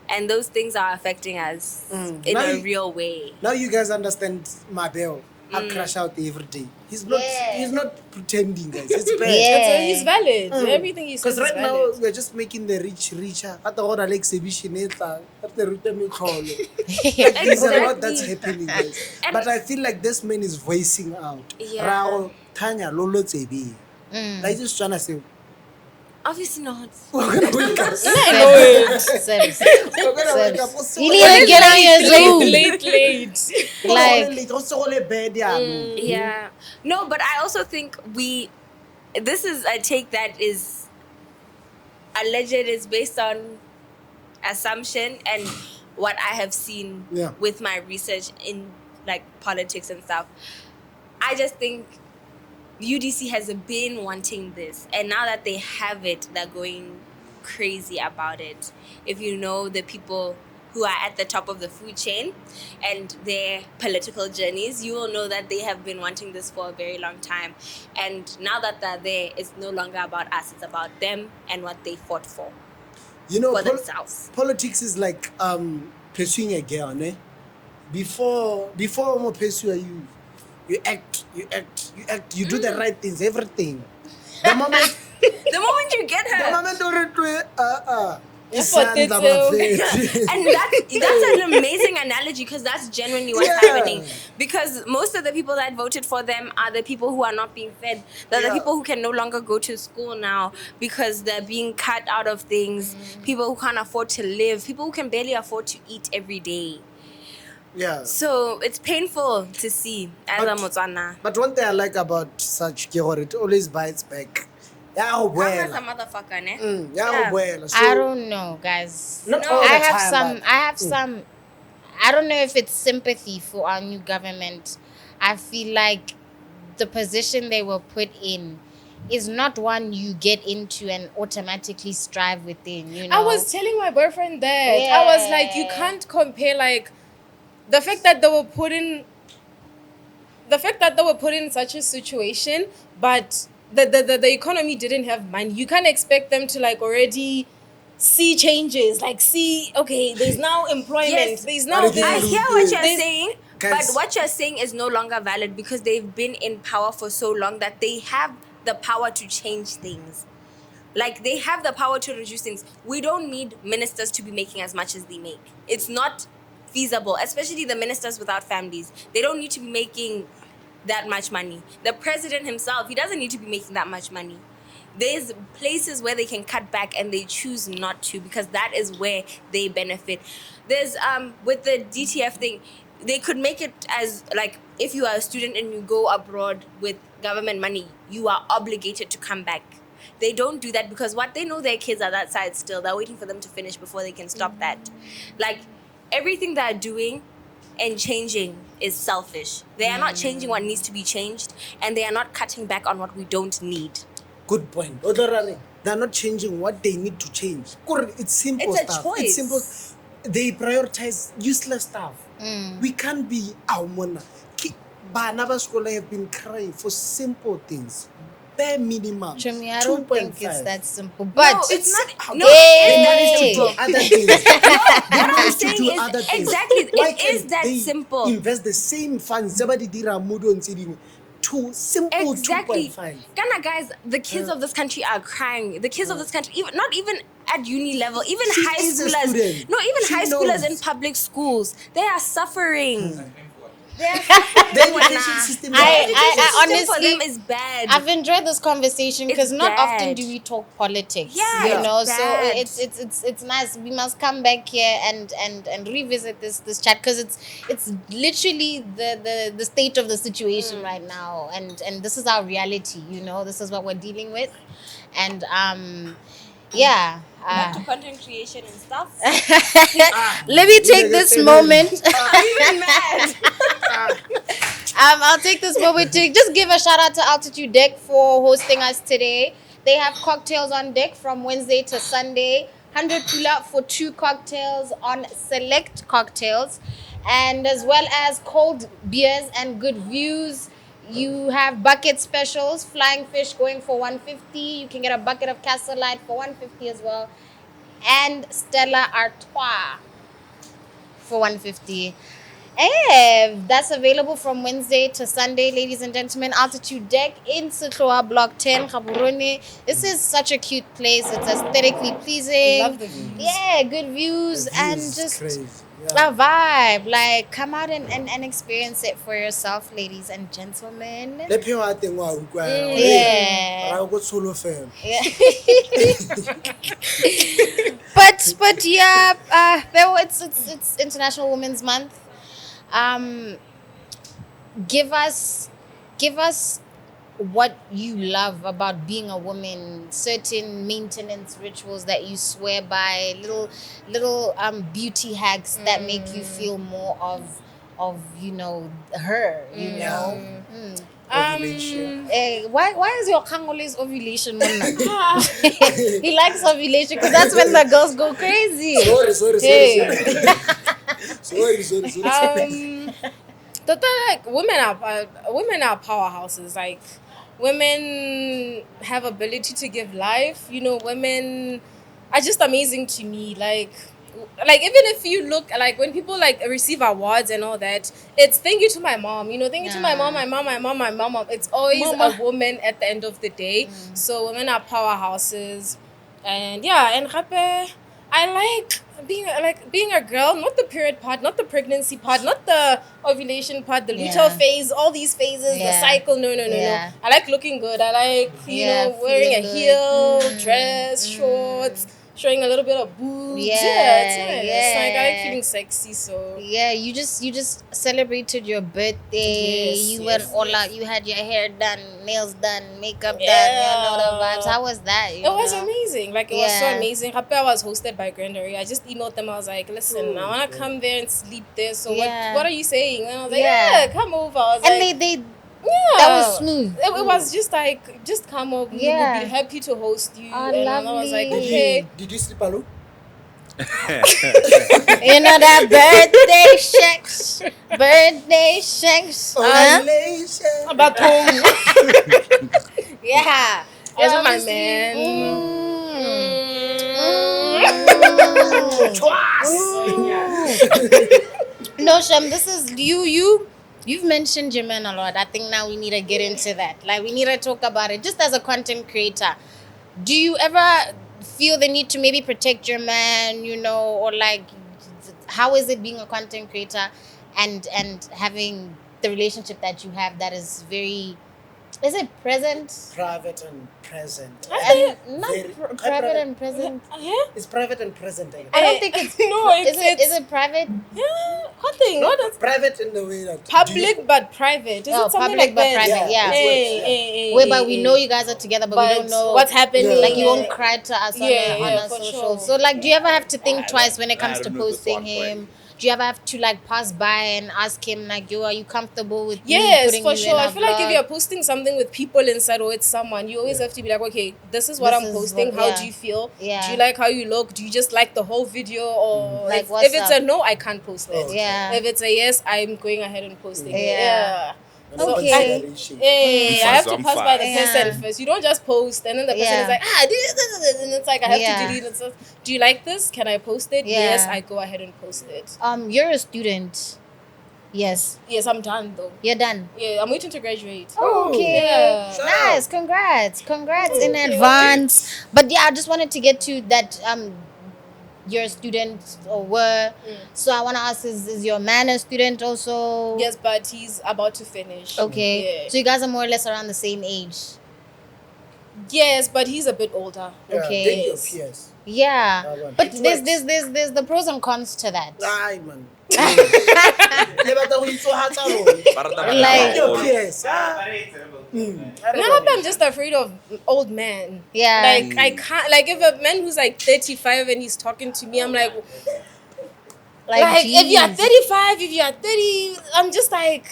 D: and those things are affecting us in
C: Now
D: a
C: you-
D: real way.
C: Now you guys understand Mabel. I crash out every day. He's not.
B: Yeah.
C: He's not pretending, guys. It's bad.
B: Yeah.
F: He's valid. Everything he says
C: Because
F: is
C: right now
F: valid.
C: we're just making the rich richer. At the order exhibition, at the Rutemi Kholo. There's a lot that's happening, guys.
D: And-
C: But I feel like this man is voicing out.
D: Yeah.
C: Rao, Tanya, Lolo Tsebi. Like just trying to say,
D: Obviously not.
C: we're gonna wake up.
B: Service.
C: We're gonna wake up.
B: You need to get on your Zoom.
F: Late.
B: Like,
C: Also, all bad, yeah.
D: Yeah. No, but I also think this is a take that is alleged, is based on assumption and what I have seen
C: Yeah.
D: with my research in like politics and stuff. I just think UDC has been wanting this, and now that they have it, they're going crazy about it. If you know the people who are at the top of the food chain and their political journeys, you will know that they have been wanting this for a very long time. And now that they're there, it's no longer about us, it's about them and what they fought for
C: You know,
D: themselves.
C: politics is like pursuing a girl, ne? Before you pursue you act, you do the right things, everything. The moment
D: The moment you get her,
C: isandla mafethu.
D: and that's an amazing analogy because that's genuinely what's
C: Yeah.
D: happening. Because most of the people that voted for them are the people who are not being fed. They're the
C: Yeah.
D: people who can no longer go to school now because they're being cut out of things. People who can't afford to live. People who can barely afford to eat every day.
C: Yeah.
D: So it's painful to see as a Motswana.
C: But one thing I like about such Kegor, it always bites back. Yeah,
D: I'm a
C: well.
D: motherfucker, ne?
C: Yeah, well. So,
B: I don't know, guys.
C: Not
D: No.
C: all the
B: I have
C: time,
B: some.
C: but-
B: I have some. I don't know if it's sympathy for our new government. I feel like the position they were put in is not one you get into and automatically strive within. You know,
F: I was telling my boyfriend that. I was like, you can't compare like the fact that they were put in such a situation, but the economy didn't have money. You can't expect them to like already see changes, like see, okay, there's now employment,
D: Yes.
F: there's now
C: But
F: this.
D: I
C: Yes.
D: hear what you're
F: There's-
D: saying,
C: Guys-
D: but what you're saying is no longer valid because they've been in power for so long that they have the power to change things. Like, they have the power to reduce things. We don't need ministers to be making as much as they make. It's not feasible, especially the ministers without families. They don't need to be making that much money. The president himself, he doesn't need to be making that much money. There's places where they can cut back and they choose not to because that is where they benefit. There's with the DTF thing, they could make it as like if you are a student and you go abroad with government money, you are obligated to come back. They don't do that because what they know their kids are that side still. They're waiting for them to finish before they can stop that. Like everything they're doing and changing is selfish. They are not changing what needs to be changed and they are not cutting back on what we don't need.
C: Good point. Odorare, they're not changing what they need to change. It's simple
D: It's a
C: stuff.
D: choice.
C: It's simple. They prioritize useless stuff. We can't be mona. Bana ba sekolo have been crying for simple things. Bare minimum.
B: Chumi, I don't think it's
C: 2.5.
B: that simple. But
D: No, it's not. No,
B: Hey!
D: it
C: They
D: is
C: manage
D: that
C: to do
D: simple.
C: other things. They
D: What I'm
C: manage to
D: saying
C: do
D: is
C: other things.
D: exactly,
C: Why
D: it is
C: can't
D: that
C: they
D: simple.
C: Invest the same funds. Somebody did a mood on CD. to simple
D: Exactly.
C: 2.5.
D: Ghana guys, the kids of this country are crying. The kids of this country, even not even at uni level, even
C: She
D: high
C: is a
D: schoolers.
C: student.
D: No, even
C: She
D: high schoolers
C: knows.
D: in public schools. They are suffering. They are
C: The
D: suffering.
C: education system.
B: I
D: System for
B: honestly,
D: them is bad.
B: I've enjoyed this conversation because
D: It's
B: not often
D: bad.
B: do we talk politics.
D: Yeah,
B: you
D: it's
B: know,
D: bad.
B: so it's nice. We must come back here and revisit this chat because it's literally the state of the situation right now, and this is our reality. You know, this is what we're dealing with, and yeah.
D: Back to content creation and stuff.
B: Let me take this moment.
D: I'm even mad.
B: I'll take this moment to just give a shout out to Altitude Deck for hosting us today. They have cocktails on deck from Wednesday to Sunday. 100 pula for 2 cocktails on select cocktails, and as well as cold beers and good views. You have bucket specials, flying fish going for 150. You can get a bucket of Castle Light for 150 as well, and Stella Artois for 150. That's available from Wednesday to Sunday, ladies and gentlemen. Altitude Deck in Sihloa, Block 10, Gabaraane. This is such a cute place. It's aesthetically pleasing.
F: Love the views.
B: Yeah, good views,
C: The
B: and
C: views
B: just
C: crazy.
B: a vibe. Like, come out and experience it for yourself, ladies and gentlemen.
C: Le pheo a teng wa utlwa.
B: Yeah.
C: Ra go tsholofela.
B: Yeah. but yeah, it's International Women's Month. Give us what you love about being a woman, certain maintenance rituals that you swear by, little beauty hacks that make you feel more of you know her, you know.
C: Ovulation.
B: Why is your kang always ovulation? He likes ovulation because that's when the girls go crazy.
C: Sorry.
B: Hey.
C: Sorry.
F: Toto, like women are powerhouses. Like women have ability to give life. You know, women are just amazing to me. Like even if you look like when people like receive awards and all that, it's thank you to my mom. You know, thank you to my mom. It's always a woman at the end of the day. So women are powerhouses, and yeah, and Rape, I like being a girl, not the period part, not the pregnancy part, not the ovulation part, the luteal phase, all these phases, the cycle. No. I like looking good. I like you know wearing a
B: feeling
F: heel,
B: good.
F: dress, shorts, showing a little bit of boobs.
B: Yeah,
F: It's nice.
B: yeah.
F: Like I like feeling sexy. So
B: Yeah, you just celebrated your birthday.
F: Yes,
B: You
F: yes,
B: went all out. You had your hair done, nails done, makeup done. You
F: Yeah.
B: know the vibes. How was that?
F: it was amazing. Like it was so
B: Yeah.
F: amazing. Happy was hosted by Grandery. I just emailed them. I was like, listen, I wanna come there and sleep there. So
B: Yeah.
F: what are you saying? And I was like,
B: Yeah.
F: yeah, come over. I was
B: And
F: like,
B: they
F: yeah,
B: that was smooth.
F: It was just like, just come over. We
B: Yeah.
F: would be happy to host you.
B: Oh,
F: and I was like,
B: lovely.
F: okay.
C: Did you sleep alone?
B: You know that birthday shakes.
C: Ovulation.
F: About home.
B: Yeah.
F: I was with my
B: Obviously.
F: man.
B: No, Shem, this is you've mentioned your man a lot. I think now we need to get into that. Like we need to talk about it just as a content creator. Do you ever feel the need to maybe protect your man, you know, or like how is it being a content creator and having the relationship that you have that is very, is it present?
C: Private and present.
B: And not
C: Very-
B: private and present.
F: Yeah.
C: It's private and present. I guess.
B: I don't think it's
F: No, it's
B: is it private?
F: yeah. What thing? What is
C: Private in the way that
F: public but private? Is
B: Oh,
F: it something
B: public
F: like
B: but
F: that?
B: private, yeah.
F: Hey,
B: Whereby we know you guys are together, but we don't know
F: what's happening.
C: Yeah.
B: Like you won't cry to us on
F: Yeah,
B: our
F: for
B: social.
F: sure.
B: So like, do you ever have to think twice when it comes
E: I
B: to
E: don't know this
B: posting
E: one
B: him?
E: point.
B: Do you ever have to like pass by and ask him like, yo, are you comfortable with me
F: Yes,
B: putting
F: for
B: you
F: sure.
B: in
F: I
B: a
F: feel like if
B: vlog?
F: you're posting something with people inside or it's someone, you always have to be like, okay, this is what
B: This
F: I'm
B: is
F: posting.
B: what-
F: How
B: yeah.
F: do you feel?
B: Yeah.
F: Do you like how you look? Do you just like the whole video? Or
B: Like,
F: if
B: what's
F: it's
B: up?
F: a no, I can't post it.
B: Yeah.
F: If it's a yes, I'm going ahead and posting it.
B: Yeah.
F: Yeah. So
B: Okay.
C: Consideration.
F: Hey, I have to
E: I'm
F: pass by the
B: fine.
F: person
B: Yeah.
F: first. You don't just post and then the person
B: Yeah.
F: is like, this, and it's like I have
B: Yeah.
F: to delete it. So, do you like this? Can I post it?
B: Yeah.
F: Yes, I go ahead and post it.
B: You're a student. Yes.
F: Yes, I'm done though.
B: You're done.
F: Yeah, I'm waiting to graduate.
B: Oh, okay.
F: Yeah.
C: Shout
B: Nice. Congrats in advance. But yeah, I just wanted to get to that. You're a student or were. So I want to ask: is your man a student also?
F: Yes, but he's about to finish.
B: Okay.
F: Yeah.
B: So you guys are more or less around the same age.
F: Yes, but he's a bit older.
C: Yeah,
B: Okay.
C: take your PS.
B: Yeah.
C: Well,
B: But
C: it
B: there's the pros and cons to that.
C: Aye, man. Le batla go itsohatsa lona.
B: Like-
C: Take your PS.
F: Now I'm just afraid of old men.
B: Yeah.
F: Like I can't. Like if a man who's like 35 and he's talking to me, I'm like if you're
B: geez.
F: 35, if you're 30, I'm just like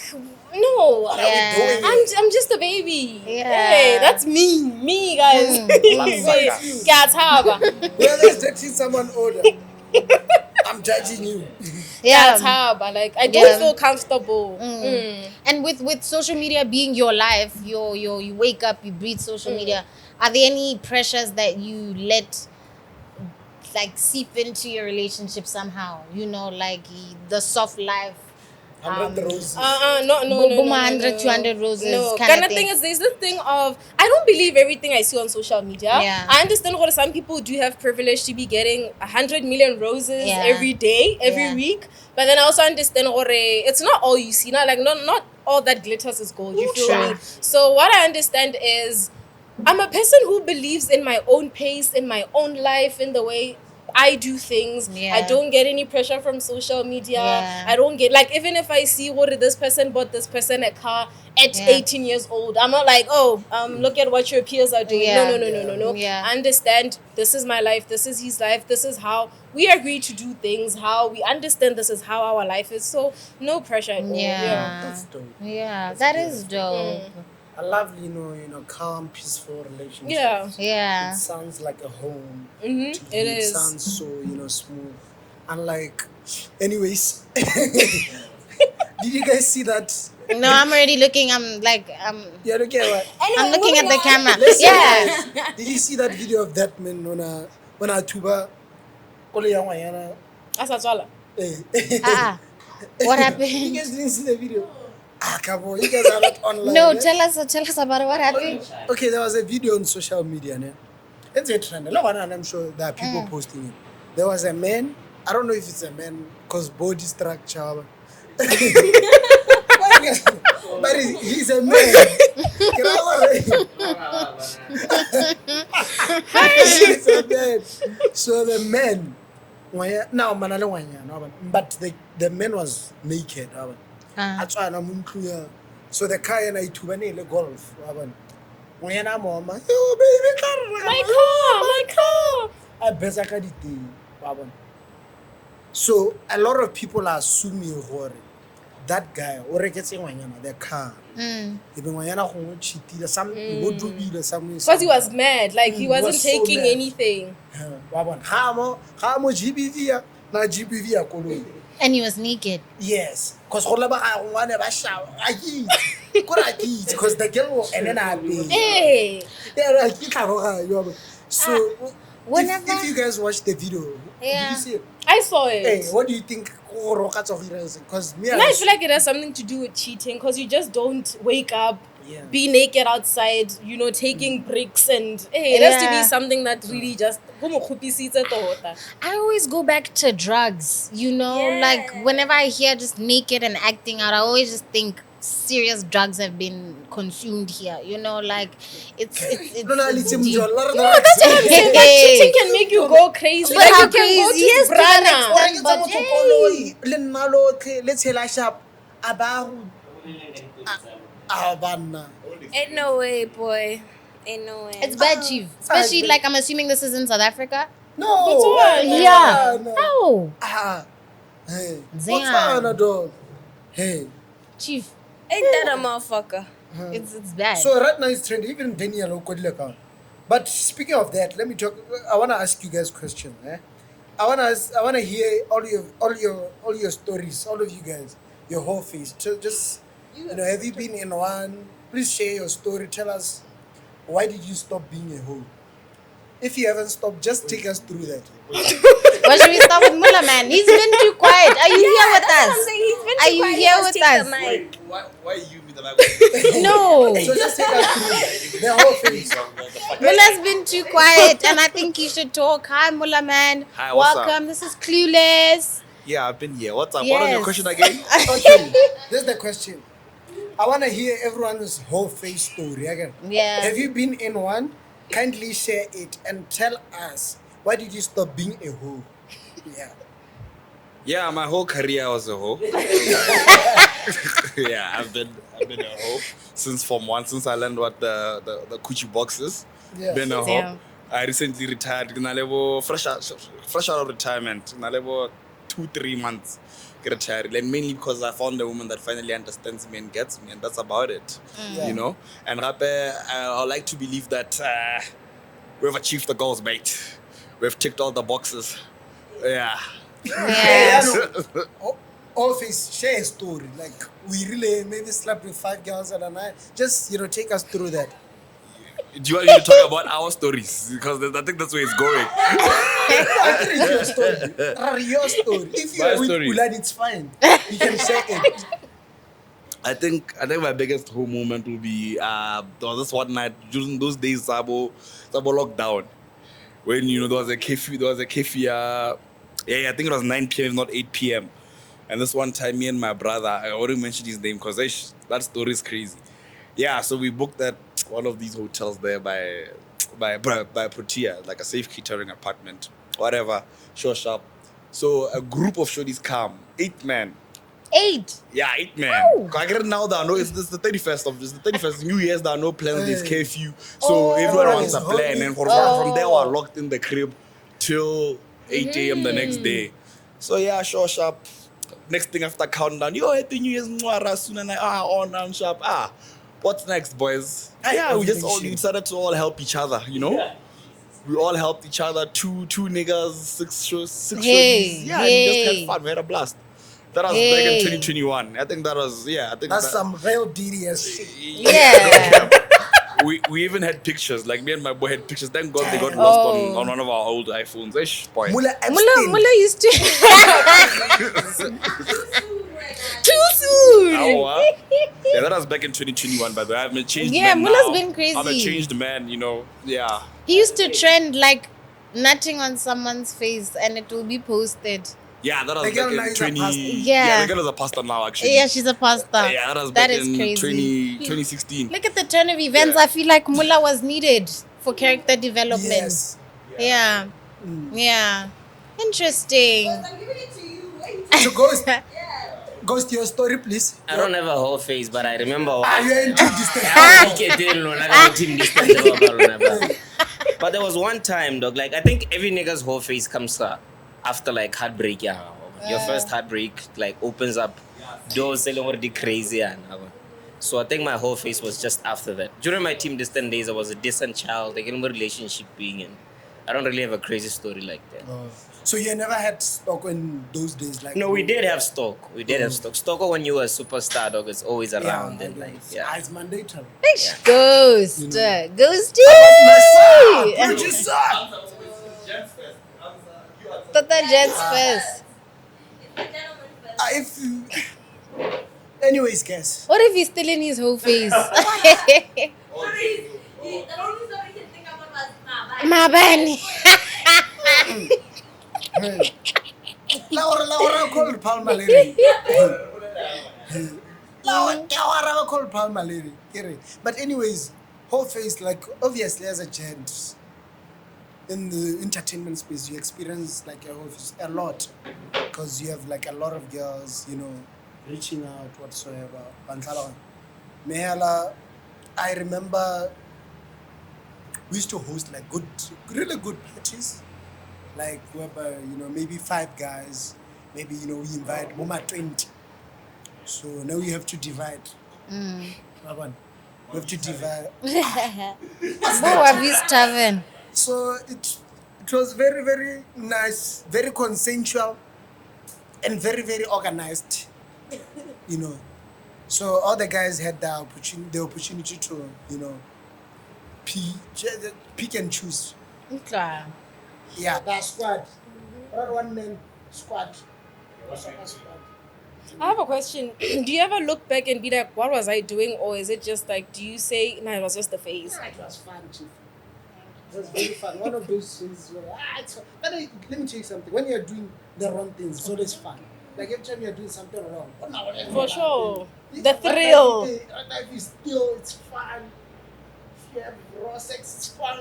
F: no.
B: Yeah.
F: I'm just a baby.
B: Yeah.
F: Hey, that's me, guys.
C: Whoever's dating someone older, I'm judging you.
B: Yeah.
F: Like I don't
B: Yeah.
F: feel comfortable.
B: And with social media being your life, you wake up, you breathe social media. Are there any pressures that you let like seep into your relationship somehow? You know, like the soft life.
C: 100 roses.
F: No.
B: 100, 200 roses
F: No,
B: kinda
F: kind of
B: thing.
F: thing is there's this thing of I don't believe everything I see on social media.
B: Yeah.
F: I understand what some people do have privilege to be getting 100 million roses
B: Yeah.
F: every day, every
B: Yeah.
F: week. But then I also understand it's not all you see. Not all that glitters is gold. You feel
B: Sure.
F: me? So what I understand is I'm a person who believes in my own pace, in my own life, in the way I do things.
B: Yeah.
F: I don't get any pressure from social media.
B: Yeah.
F: I don't get like even if I see what this person bought this person a car at
B: Yeah.
F: 18 years old, I'm not like, look at what your peers are doing.
B: Yeah.
F: No.
B: Yeah.
F: I understand this is my life, this is his life, this is how we agree to do things, how we understand this is how our life is. So no pressure at all.
B: Yeah.
C: That's dope.
B: Yeah, that is dope.
C: I love, calm, peaceful relationship.
F: Yeah.
B: Yeah.
C: It sounds like a home.
F: Mm-hmm.
C: to
F: It
C: you.
F: is.
C: Sounds so, smooth. And anyways, did you guys see that?
B: No, I'm already looking.
C: Yeah, look at what?
B: I'm looking at the camera.
C: Listen,
B: Yeah.
C: guys, did you see that video of that man on a tuba? Kole ya ngwanyana?
F: Asatswala.
B: Ah. What
C: You
B: happened?
C: guys didn't see the video? Come on, you guys are not online.
B: No,
C: eh?
B: tell us about it. What happened?
C: Okay, there was a video on social media. Ne? It's a trend. And I'm sure there are people posting it. There was a man. I don't know if it's a man because body structure. But he's a man. He's a man. So the man. Now, but the man was naked. So the car and I to golf. My car. I better ka diteng, wa bona. So a lot of people are assuming that guy o reketse ngwanyana the car. Ebe ngwanyana go mo cheatile something go dubile something.
F: Because he was mad, like he
C: He
F: wasn't
C: was so
F: taking
C: mad.
F: anything.
C: Wa bona. Ha mo GBV ya na GBV ya koloi.
B: And he was naked.
C: Yes, because go leba ga ngwane ba shout. Because the girl and then I pay.
F: Hey.
C: Yeah, so
B: Whenever-
C: if you guys watch the video, did
B: Yeah.
C: you see it?
F: I saw it.
C: Hey, what do you think? Because me,
F: And I feel like it has something to do with cheating because you just don't wake up,
C: Yeah.
F: be naked outside, taking breaks and it has to be
B: Yeah.
F: something that really just.
B: I always go back to drugs, like whenever I hear just naked and acting out, I always just think serious drugs have been consumed here, like it's
C: No,
B: it's
C: it's
B: deep.
F: Cheating can make you go crazy.
B: But
F: Like
B: how
F: you can go
B: crazy?
F: to
B: Yes, to that
F: Brana.
B: extent. But
C: let's say sharp about Abanna.
D: Ain't no way, boy. Ain't no way.
B: it's bad, chief. Especially like I'm assuming this is in South Africa.
C: No.
B: Yeah.
C: No.
B: Oh,
C: Hey. What's
B: Damn.
C: on, dog? Hey.
B: chief,
D: Ain't that a motherfucker?
B: it's bad.
C: So right now it's trending. Even Daniel Okodile account. But speaking of that, let me talk. I want to ask you guys a question. I want to hear all your stories, all of you guys, your whole face. So just have you been in one? Please share your story. Tell us why did you stop being a hoe? If you haven't stopped, just take us through that.
B: Why should we start with Mullah, man? He's been too quiet. Are you here with
D: That's what I'm
B: us?
D: saying. He's been
B: Are
D: too
B: you
D: quiet.
B: here
D: Let's
B: with
D: take
B: us?
D: the mic.
E: Why you with the mic?
B: No.
C: So just take us through the whole face.
B: Mulla's been too quiet, and I think you should talk. Hi, Mulla man.
E: Hi, what's
B: Welcome. This is Clueless.
E: Yeah, I've been here. What's up?
B: Yes.
E: What was your question again?
C: Okay, this is the question. I want to hear everyone's whole face story again.
B: Yeah.
C: Have you been in one? Kindly share it and tell us, why did you stop being a hoe? Yeah.
E: Yeah, my whole career I was a hoe. Yeah, I've been a hoe since Form 1, since I learned what the coochie box is.
C: Yeah.
E: Been a hoe.
B: Damn.
E: I recently retired. Fresh out of retirement. 2-3 months. Get retired. And mainly because I found a woman that finally understands me and gets me, and that's about it.
C: Yeah.
E: You know? And I like to believe that we've achieved the goals, mate. We've ticked all the boxes. Yeah.
B: Yeah.
C: All face, share a story. Like, we really maybe slept with 5 girls at a night. Just, take us through that.
E: Do you want me to talk about our stories? Because I think that's where it's going.
C: I think it's your story. Your story. If
E: My
C: you're with
E: story.
C: Pulane, it's fine. You can share it.
E: I think my biggest home moment will be there was this one night during those days Sabo lockdown, when there was a curfew. I think it was 9 p.m. not 8 p.m. And this one time, me and my brother, I already mentioned his name because that story is crazy. Yeah, so we booked at one of these hotels there by Protea, like a safe catering apartment, whatever, show shop. So a group of shorties come, 8 men.
B: 8.
E: Yeah, 8 men.
B: Ow.
E: I get it now that I know it's the 31st New Year's, there are no plans, there's curfew. So everyone wants a plan. And from there, we're locked in the crib till 8 a.m. the next day. So yeah, show shop. Next thing after countdown, happy New Year's, soon and on sharp. What's next, boys? Yeah, we decided to all help each other, We all helped each other, two niggas, 6 shows,
B: Hey,
E: shorties. Yeah, and we just
B: hey.
E: had fun. We had a blast. That was back in 2021. I think that was,
C: That's some real DDS shit.
B: Yeah.
E: We even had pictures. Like me and my boy had pictures. Thank God they got lost on one of our old iPhones. Ish, boy.
B: Mulla used to. Too soon.
E: Yeah, that was back in 2021, by the way. I haven't changed.
B: Yeah,
E: man
B: Mulla's
E: now.
B: been crazy.
E: I'm a changed man, Yeah.
B: He used to trend like nutting on someone's face, and it will be posted.
E: Yeah, that was
C: The girl
E: back
C: now
E: in
C: is a
E: 20.
C: pastor.
B: Yeah.
E: The girl is a pastor now, actually.
B: Yeah, she's a pastor.
E: Yeah, that was
B: That
E: back
B: is
E: in
B: crazy.
E: 2016.
B: Look at the turn of events.
E: Yeah.
B: I feel like Mulla was needed for character development.
C: Yes.
B: Yeah. Yeah. Interesting.
C: So Ghost, your story, please.
G: I don't have a whole face, but I remember
C: Are you into this thing?
G: But there was one time, dog, like I think every nigga's whole face comes after like heartbreak, yeah. Your first heartbreak like opens up doors already crazy and so I think my whole face was just after that. During my team distant days, I was a decent child, like in a relationship being in. I don't really have a crazy story like that.
C: So you never had stock in those days?
G: No, we did have stock. We did have stock. Stock when you were a superstar, dog, is always around and like, yeah.
C: It's mandatory.
B: Ghost. Ghosty.
C: Producer!
B: Tota Jets first.
C: If you... Anyways, guys.
B: What if he's still in his whole face? Mabani.
C: Laura called Palma lady. Laura called Palma lady. But anyways, whole face, like obviously as a gent in the entertainment space, you experience like a whole face a lot because you have like a lot of girls, reaching out whatsoever. Mehala, I remember we used to host like really good parties. Like whereby, maybe 5 guys, maybe, we invite Mama 20. So now you have to divide. We have to divide. So it was very, very nice, very consensual, and very, very organized, So all the guys had the opportunity to, pick and choose.
B: Okay.
C: Yeah, the squad. Or 1 man squad. Squad.
F: I have a question. Do you ever look back and be like, what was I doing? Or is it just like, do you say, nah, it was just the phase?
C: It was fun, Chief. It was very fun. One of those things where, it's fun. But let me tell you something. When you're doing the wrong things, it's always fun. Like every time you're doing something wrong.
F: For sure.
C: Yeah,
F: The
C: but
F: thrill.
C: life is still, it's fun. If you have raw sex, it's fun.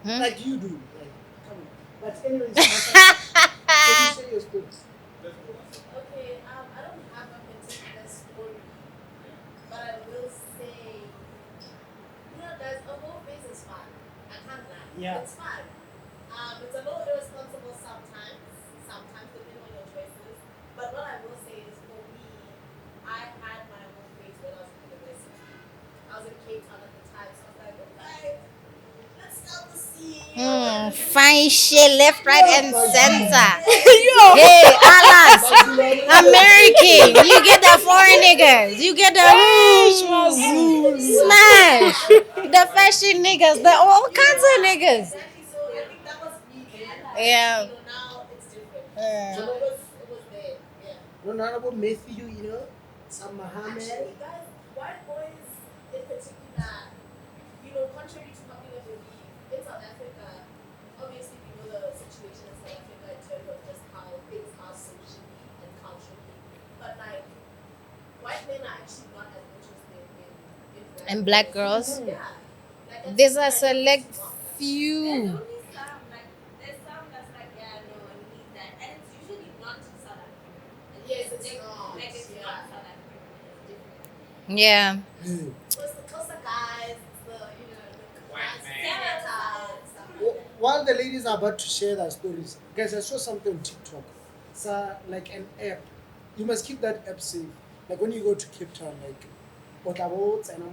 C: Like you do. Like, come on. But anyways, can you say your story?
H: Okay, I don't have a particular story, but I will say, guys, a whole face is fun. I can't lie.
C: Yeah.
H: It's fun. It's a little irresponsible sometimes depending on your choices. But what I will say is, for me, I had my whole face when I was in university. I was in Cape Town at the time, so I was like, okay, let's start to see.
B: Fine shit, left, right, and center.
F: Yo.
B: Hey, Alas, American. You get the foreign niggas. You get the smash. The fashion niggas. The all kinds of niggas.
H: Exactly, so I think that was me then.
B: Yeah.
H: Now it's different.
B: Yeah.
H: So it was there. Yeah.
C: Honorable Matthew, some Muhammad.
H: Actually, guys, white boys in particular, contrary to popular belief, in South Africa, obviously we know the situation in South Africa in terms of just how things are socially and culturally. But like, white men are actually not as interested in
B: And black girls.
H: Yeah. Like,
B: There's a select
D: There's
B: few.
D: only some, like, there's some that's like, yeah, no, I need that. And it's usually not South African.
H: Yes, it's
D: like,
H: not.
D: Like, it's
H: Yeah.
D: not South African. It's different.
B: Yeah.
H: So it's the Xhosa guys, it's the
A: White man.
H: stereotypes, stuff like that.
C: While the ladies are about to share their stories, guys, I saw something on TikTok. It's like an app. You must keep that app safe. Like when you go to Cape Town, like Otabots and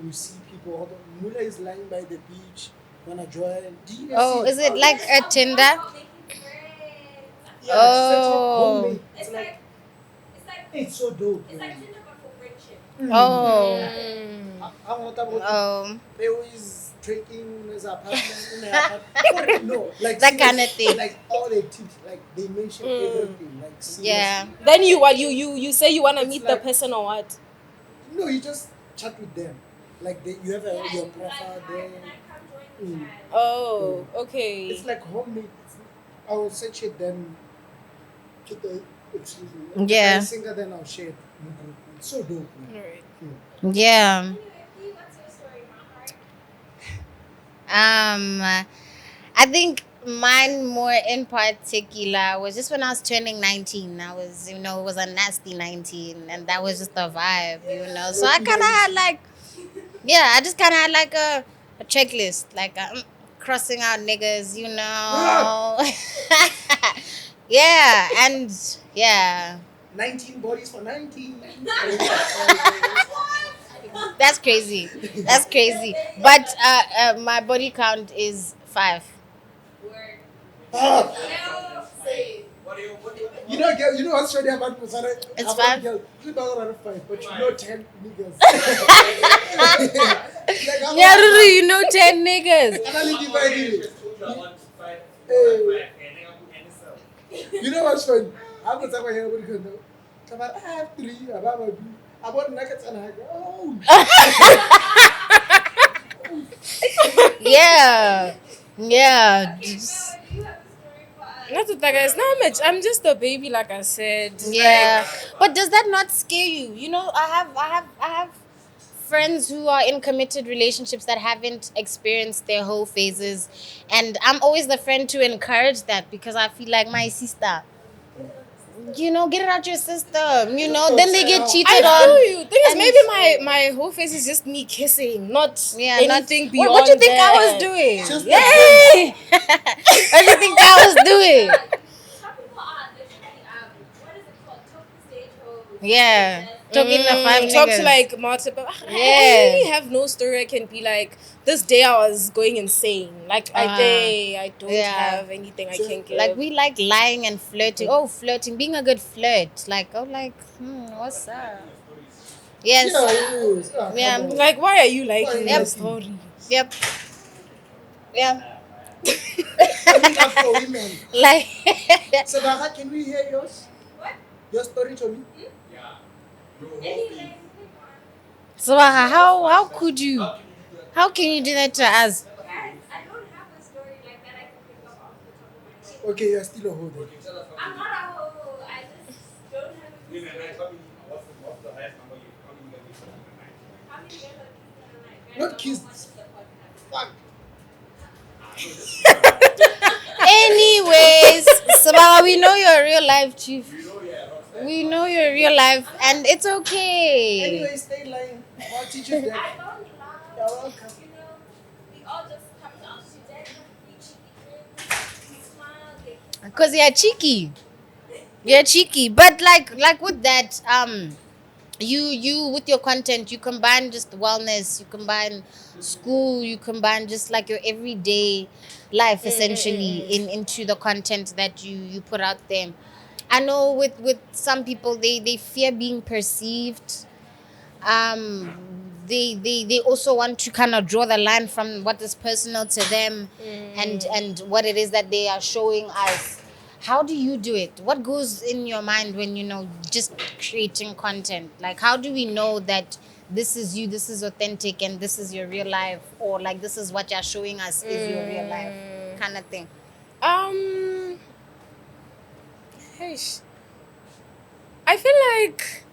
C: you see people. Mula is lying by the beach. Wanna join? Do you
B: Oh,
C: see?
B: is it like a Tinder?
D: Oh, making friends.
C: Yeah,
B: Oh.
C: homemade.
D: It's like,
C: It's so dope.
D: it's like Tinder but for friendship.
B: Oh.
C: I'm not about
B: Oh.
C: Peo is drinking in his apartment. In her apartment. No, like
B: That kind of
C: seriously,
B: thing.
C: Like all the tips, like they mention everything. Like
B: Yeah.
C: seriously.
F: Then you say you want to
C: It's
F: meet
C: like-
F: the person or what?
C: No, you just chat with them. Like you have your profile there.
D: Can I come join the chat?
F: Oh, okay.
C: It's like homemade. I will search it then. Excuse me.
B: Yeah.
C: I'll sing it then I'll share it. in the group. It's so dope, man.
F: Alright.
B: Yeah.
D: Anyway, P, what's your story, my heart?
B: I think mine more in particular was just when I was turning 19. I was, it was a nasty 19, and that was just the vibe, So I kind of had like, I just kind of had like a checklist, like crossing out niggas, Yeah, and yeah.
C: 19 bodies for 19.
B: That's crazy. That's crazy. But my body count is 5.
D: Word.
C: Ah,
H: Say,
C: you know what's funny about Musana?
B: It's 5.
C: Girl, you don't run 5, but you know 10 niggas. Like, I'm
B: Yeah,
C: like,
B: Ruru, 10 niggas.
C: I'm only dividing it. You know what's funny? I'm not talking about here. I have 3. I bought nuggets and I go, oh.
B: Yeah. Yeah. just-
D: Do you have a story for us?
F: Not that guys, not much. I'm just a baby, like I said.
B: Yeah. But does that not scare you? I have friends who are in committed relationships that haven't experienced their whole phases, and I'm always the friend to encourage that because I feel like my sister, get it out your system, then they get cheated
F: I
B: on.
F: feel you. Thing is,
B: And-
F: maybe my whole face is just me kissing, not anything
B: not,
F: beyond
B: what do you think I was
F: that.
B: doing?
C: Just
B: Yay! What do you think I was doing?
D: Some people are literally, what is it called? Top stage hoes.
B: Yeah. Talking to 5
F: Talk
B: niggas.
F: to like multiple. I
B: Yeah.
F: really have no story. I can be like, this day I was going insane. Like I don't
B: yeah.
F: have anything I can give.
B: Like we like lying and flirting. Oh, flirting, being a good flirt. Like, what's up? Yes.
C: Yeah, it is. Ah,
B: Yeah,
C: come on.
F: Like, why are you liking
C: Yep.
F: the story?
B: Yep. Yeah.
C: I mean, for women.
B: Like,
C: Sebaga, can we hear yours?
D: What?
C: Your story to me?
B: So how could you? How can you do that to us?
D: Guys, I don't have a story like that I can pick up off the top of my head.
C: Okay, you're still a hoe then.
D: I'm not a hoe. I just don't have a good story. How many guys are kissed in a night? Guys,
C: Not
D: don't
C: kissed.
D: watch the podcast.
C: Fuck.
B: Anyways, Sebaga, we know you're a real life chief. We know you're real life, and it's okay.
C: Anyway, stay lying. I'll teach you that.
D: I don't lie.
C: You're welcome.
D: You know, we all just come down to that. We cheeky, we smile, they kiss.
B: Cause you're cheeky. You're cheeky, but like with that, you with your content, you combine just wellness, you combine school, you combine just like your everyday life essentially into the content that you put out there. I know with some people they fear being perceived. They also want to kind of draw the line from what is personal to them and what it is that they are showing us. How do you do it? What goes in your mind when just creating content? Like, how do we know that this is you, this is authentic, and this is your real life, or like this is what you're showing us is your real life, kind of thing?
F: Eish. I feel like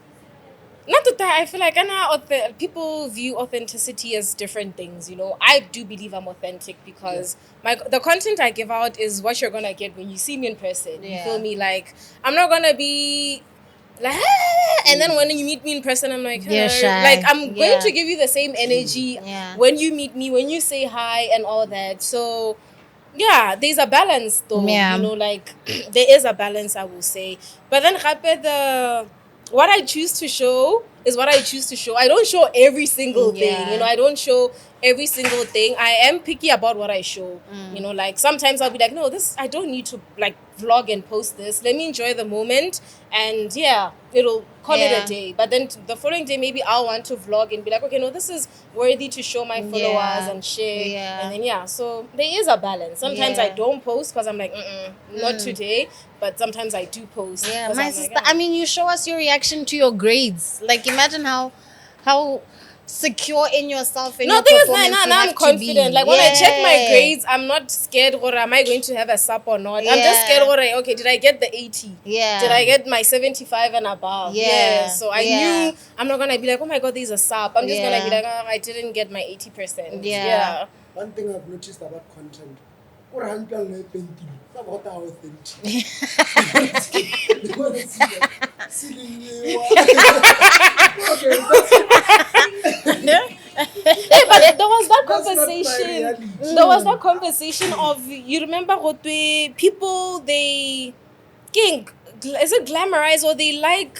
F: not that I feel like people view authenticity as different things. I do believe I'm authentic because the content I give out is what you're gonna get when you see me in person. You feel me? Like, I'm not gonna be like, and then when you meet me in person, I'm like,
B: You're
F: hello.
B: shy.
F: Like, I'm
B: Yeah.
F: going to give you the same energy when you meet me, when you say hi and all that. So yeah, there's a balance though.
B: Yeah.
F: Like there is a balance, I will say. But then what I choose to show is what I choose to show. I don't show every single thing. I don't show every single thing. I am picky about what I show. Like sometimes I'll be like, no, I don't need to like vlog and post this. Let me enjoy the moment, and it'll call it a day. But then the following day, maybe I'll want to vlog and be like, okay, no, this is worthy to show my followers and share. And then so there is a balance. Sometimes I don't post because I'm like, not today. But sometimes I do post.
B: Yeah,
F: 'cause
B: my
F: I'm
B: sister.
F: like,
B: I mean, you show us your reaction to your grades. Like, imagine how secure in yourself and
F: no,
B: your
F: thing is,
B: performance you
F: now I'm
B: have to
F: confident.
B: be.
F: Like when I check my grades, I'm not scared. Or am I going to have a sub or not? I'm just scared. Okay, did I get the 80?
B: Yeah.
F: Did I get my 75 and above?
B: Yeah.
F: So I knew I'm not gonna be like, oh my god, there's a sub. I'm just gonna be like, oh, I didn't get my 80%.
B: Yeah.
C: One thing I've noticed about content, or handle painting, about how authentic. They want to see that. Okay,
F: Hey, but there was that
C: That's not my
F: conversation.
C: reality.
F: There was that conversation of, you remember what people is it glamorize or they like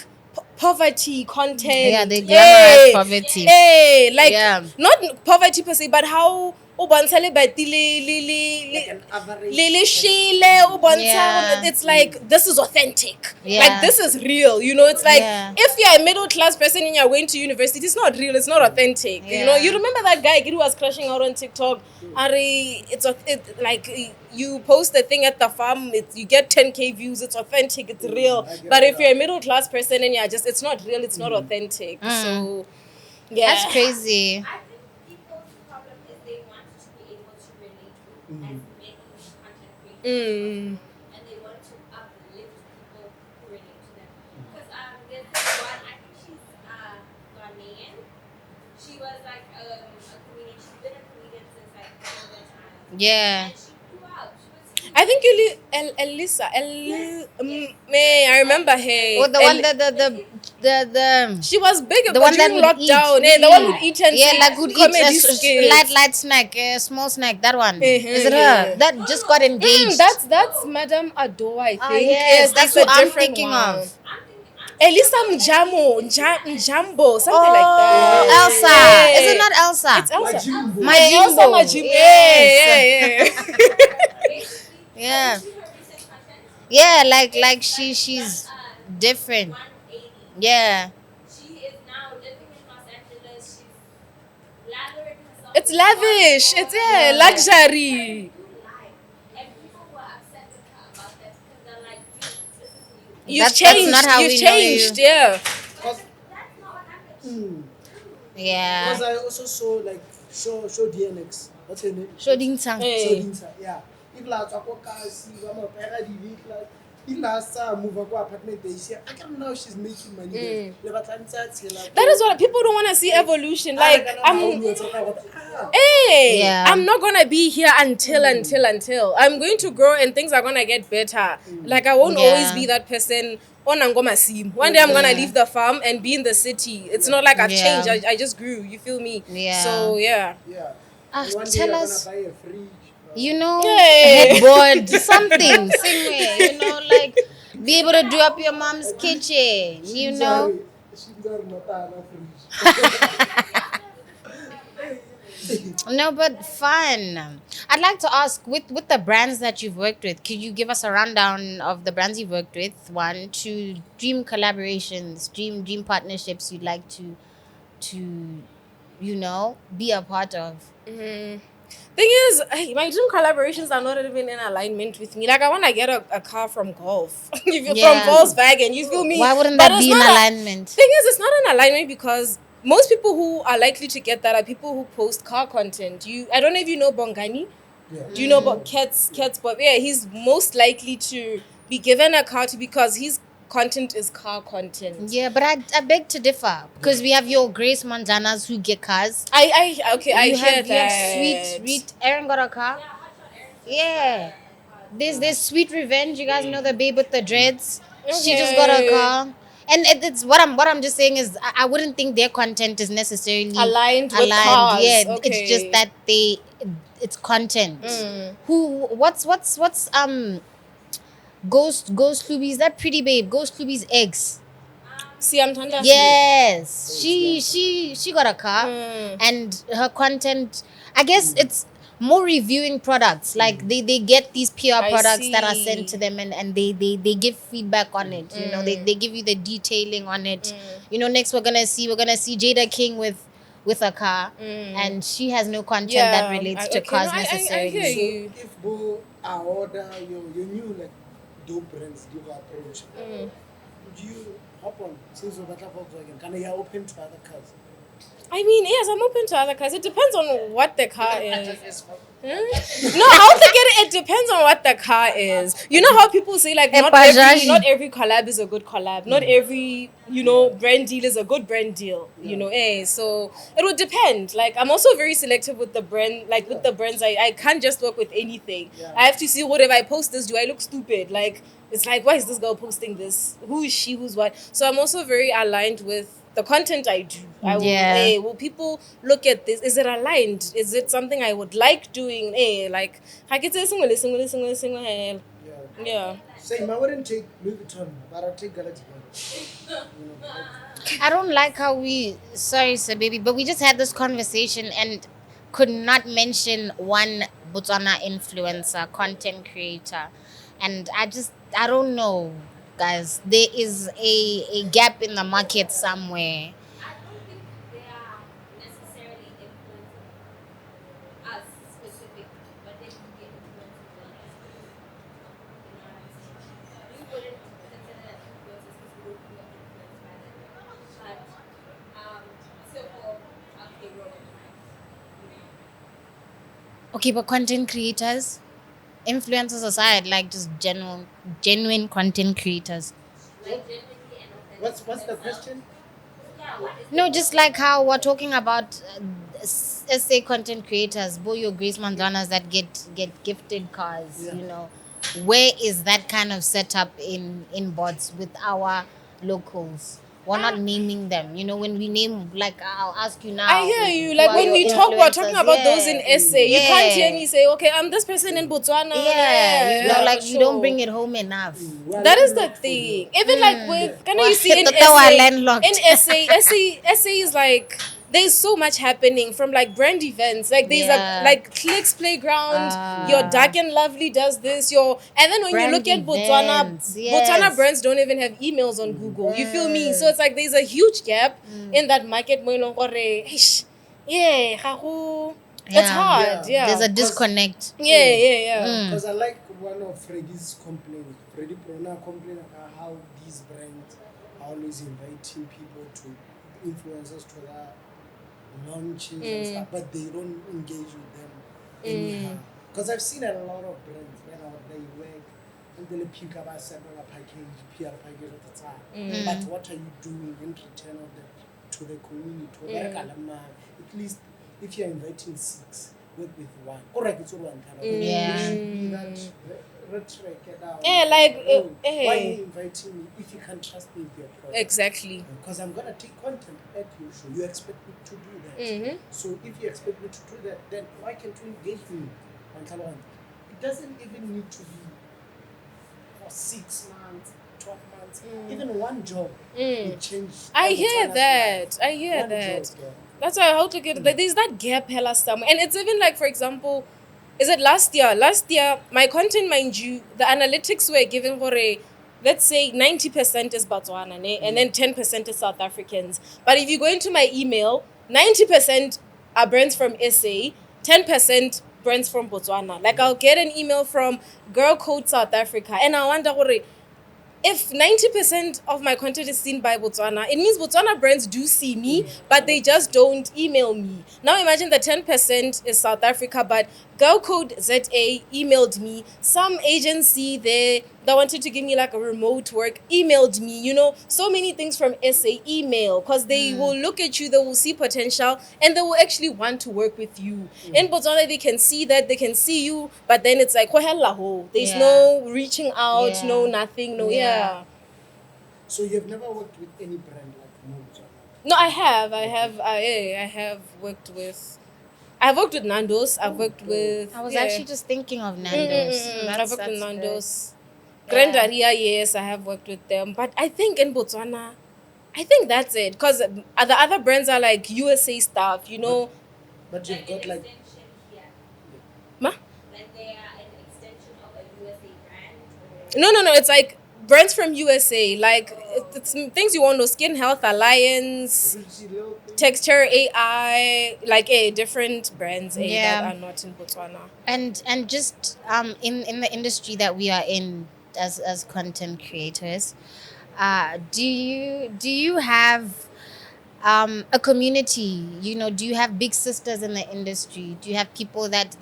F: poverty content?
B: Yeah, they glamorize poverty.
F: Hey, like not poverty per se, but how
C: an average.
F: it's like this is authentic.
B: Yeah.
F: Like this is real. It's like
B: Yeah.
F: if you're a middle class person and you're going to university, it's not real, it's not authentic.
B: Yeah.
F: You remember that guy who was crashing out on TikTok? Like you post a thing at the farm, you get 10k views, it's authentic, it's real. But if you're a middle class person and it's not real, it's not authentic. So yeah.
B: That's crazy.
D: I think people's problem is they want to be able to relate with as many content creators and they want to uplift people who relate to them. Because there's this one, I think she's Ghanaian. She was like a comedian. She's been a comedian since like all the time.
B: Yeah.
D: And she grew up. She was
F: I think Elisa. I remember her.
B: Or the one the
F: She was big
B: the one that
F: during
B: would eat.
F: lockdown. The one would eat and
B: like would eat
F: comedy
B: a
F: skills.
B: light snack, a small snack. That one. Is it her? That just got engaged.
F: That's Madame Ado, I think.
B: yes, that's
F: it's a
B: what I'm
F: different
B: thinking
F: one.
B: of.
F: Elisa Njambo, something like that.
B: Elsa.
F: Yeah.
B: Is it not Elsa?
F: It's Elsa.
C: Majimbo.
F: Elsa
B: Majimbo.
F: Majimbo.
B: Yes.
F: Yeah.
B: Yeah. Yeah, like she's different.
D: 180.
B: Yeah.
D: She is now living in Los Angeles. She's lathering herself.
F: It's lavish. It's luxury.
D: And people were upset with her about that because they're like, dude, this is you.
F: You've
B: That's not how
F: you've
B: we know you.
F: changed, yeah.
B: Yeah.
C: Because I also saw like show DNX. What's her name?
B: Shoding Tang.
F: Hey.
C: Sodinsa, yeah. If la tswa ko kasi ba mo pega di vitla. In la sa move ko apartment they say I can now she's making money there. Le batlantsha tshela.
F: That is what people don't want to see evolution. Like, hey,
B: Yeah.
F: I'm not gonna be here until. I'm going to grow and things are gonna get better. Like, I won't always
B: Yeah.
F: be that person. One day I'm gonna leave the farm and be in the city. It's not like I've
B: Yeah.
F: changed. I just grew. You feel me?
B: Yeah.
F: So yeah.
C: Yeah.
B: Ah,
C: And one day
B: tell
C: you're
B: us.
C: gonna buy a fridge.
B: You know,
F: Yay.
B: headboard, something, somewhere, you know, like be able to do up your mom's kitchen, you know.
C: She's not a fridge.
B: No, but fun. I'd like to ask with the brands that you've worked with, could you give us a rundown of the brands you've worked with? 1, 2, dream collaborations, dream partnerships you'd like to you know, be a part of.
F: Thing is, my dream collaborations are not even in alignment with me. Like, I want to get a car from Golf,
B: Yeah.
F: from Volkswagen. You feel me?
B: Why wouldn't
F: But
B: that
F: it's
B: be in
F: not
B: alignment?
F: Thing is, it's not in alignment because most people who are likely to get that are people who post car content. I don't know if you know Bongani.
C: Yeah.
F: Do you know about Cats? But yeah, he's most likely to be given a car because his content is car content.
B: Yeah, but I beg to differ because we have your Grace Mondlanas who get cars.
F: I
B: You
F: hear
B: have
F: that.
B: Sweet Aaron got a car. Yeah. There's Sweet Revenge. You guys know the babe with the dreads. She just got a
F: Okay.
B: car. And it's what I'm just saying is I wouldn't think their content is necessarily
F: Aligned with cars.
B: Yeah,
F: Okay.
B: it's just that it's content. What's Ghost Luby, is that pretty babe? Ghost Luby's ex.
F: See, I'm Tanda.
B: Yes, she got a car, and her content, I guess it's more reviewing products. Like they get these PR
F: I
B: products that are
F: see.
B: sent to them, and they give feedback on it. You know, they give you the detailing on it. You know, next we're gonna see Jada King with a car, and she has no content that relates to cars necessarily.
F: I hear
C: So
F: you.
C: if go order your new like dope brands do approach, would you hop on since you're better Volkswagen? Can you open to other cars?
F: I mean, yes, I'm open to other cars. It depends on what the car is. No, I don't think it depends on what the car is. You know how people say like not every collab is a good collab. Not every, brand deal is a good brand deal. So it would depend. Like I'm also very selective with the brand, like with the brands. I can't just work with anything. I have to see what if I post this, do I look stupid? Like it's like, why is this girl posting this? Who is she? Who's what? So I'm also very aligned with the content I do. I will,
B: Yeah.
F: will people look at this? Is it aligned? Is it something I would like doing? Like, I could say single. Yeah.
C: Same, I wouldn't take Louis Vuitton, but I'll take Galaxy.
B: I don't like how sorry, sir, baby, but we just had this conversation and could not mention one Botswana influencer, content creator. And I don't know, guys. There is a gap in the market somewhere.
H: I don't think they are necessarily influencing us specifically, but they can be influencing others. You know what I'm saying? We wouldn't consider influencers because we don't feel influenced by them. But still all have a role in life.
B: Okay, but content creators, influencers aside, like just genuine content creators.
H: Like genuinely and authentic.
C: What's the question?
H: Yeah, what is
B: No, just like how we're talking about SA content creators, Boyo Grace Mondlanas that get gifted cars,
C: Yeah.
B: Where is that kind of setup in bots with our locals? We're not naming them. When we name, like, I'll ask you now.
F: I hear you.
B: who
F: Like
B: are
F: when
B: your
F: we talk, we're talking
B: influencers?
F: about those in SA. You can't hear
B: Yeah.
F: me say, okay, I'm this person in Botswana.
B: Like
F: for
B: you don't
F: sure.
B: bring it home enough.
F: That is the thing. Even like with, can
B: Well,
F: you see in
B: Toto are
F: SA?
B: landlocked.
F: In SA is like there's so much happening from like brand events. Like there's
B: Yeah.
F: a like Clicks Playground. Your Dark and Lovely does this. And then when
B: Brand
F: you look at
B: events,
F: Botswana
B: yes.
F: brands don't even have emails on Google. You feel me? So it's like there's a huge gap in that market. It's hard. Yeah.
B: There's a disconnect.
F: Yeah.
C: Because I like one of Freddie's complaints. Freddie Prona complained about how these brands are always inviting people to influencers to their launches and stuff, but they don't engage with them anyhow. Because I've seen a lot of brands when they work and they'll pick up a several package, PR package at the time. But what are you doing in return of to the community? At least if you're inviting 6, work with 1. Correct, it's all one kind of
B: Yeah.
C: It should be that rhetoric down.
F: Yeah, like,
C: why are you inviting me if you can't trust me with your product?
F: Exactly.
C: Because I'm gonna take content at your show. You expect me to do that. So if you expect me to do that, then why can't you engage me on Talent? It doesn't even need to be for 6 months, 12 months, even one job will change.
F: I hear that.
C: One job, yeah.
F: That's why I how to get there's that gap hella somewhere. And it's even like, for example, is it last year? Last year, my content, mind you, the analytics were given for let's say 90% is Botswana, and then 10% is South Africans. But if you go into my email, 90% are brands from SA, 10% brands from Botswana. Like I'll get an email from Girl Code South Africa, and I wonder if 90% of my content is seen by Botswana, it means Botswana brands do see me, but they just don't email me. Now imagine the 10% is South Africa, but Girl Code ZA emailed me. Some agency there that wanted to give me like a remote work emailed me. You know, so many things from SA email, because they will look at you, they will see potential, and they will actually want to work with you. In Botswana, they can see that, they can see you, but then it's like, there's no reaching out, no nothing, no,
C: So you've never worked with any brand like Botswana?
F: No, I have worked with. I've worked with Nando's. I've worked with.
B: I was actually just thinking of Nando's.
F: I've worked with
B: That's
F: Nando's.
B: good.
F: Grand Aria, yes, I have worked with them. But I think in Botswana, I think that's it. Because the other brands are like USA stuff, you know.
C: But you've got like.
F: Ma?
H: Like they are an extension of a USA brand?
F: No. It's like brands from USA. Like it's things you won't know. Skin Health Alliance, Texture AI, like different brands that are not in Botswana.
B: And just in the industry that we are in as content creators, do you have a community? You know, do you have big sisters in the industry? Do you have people that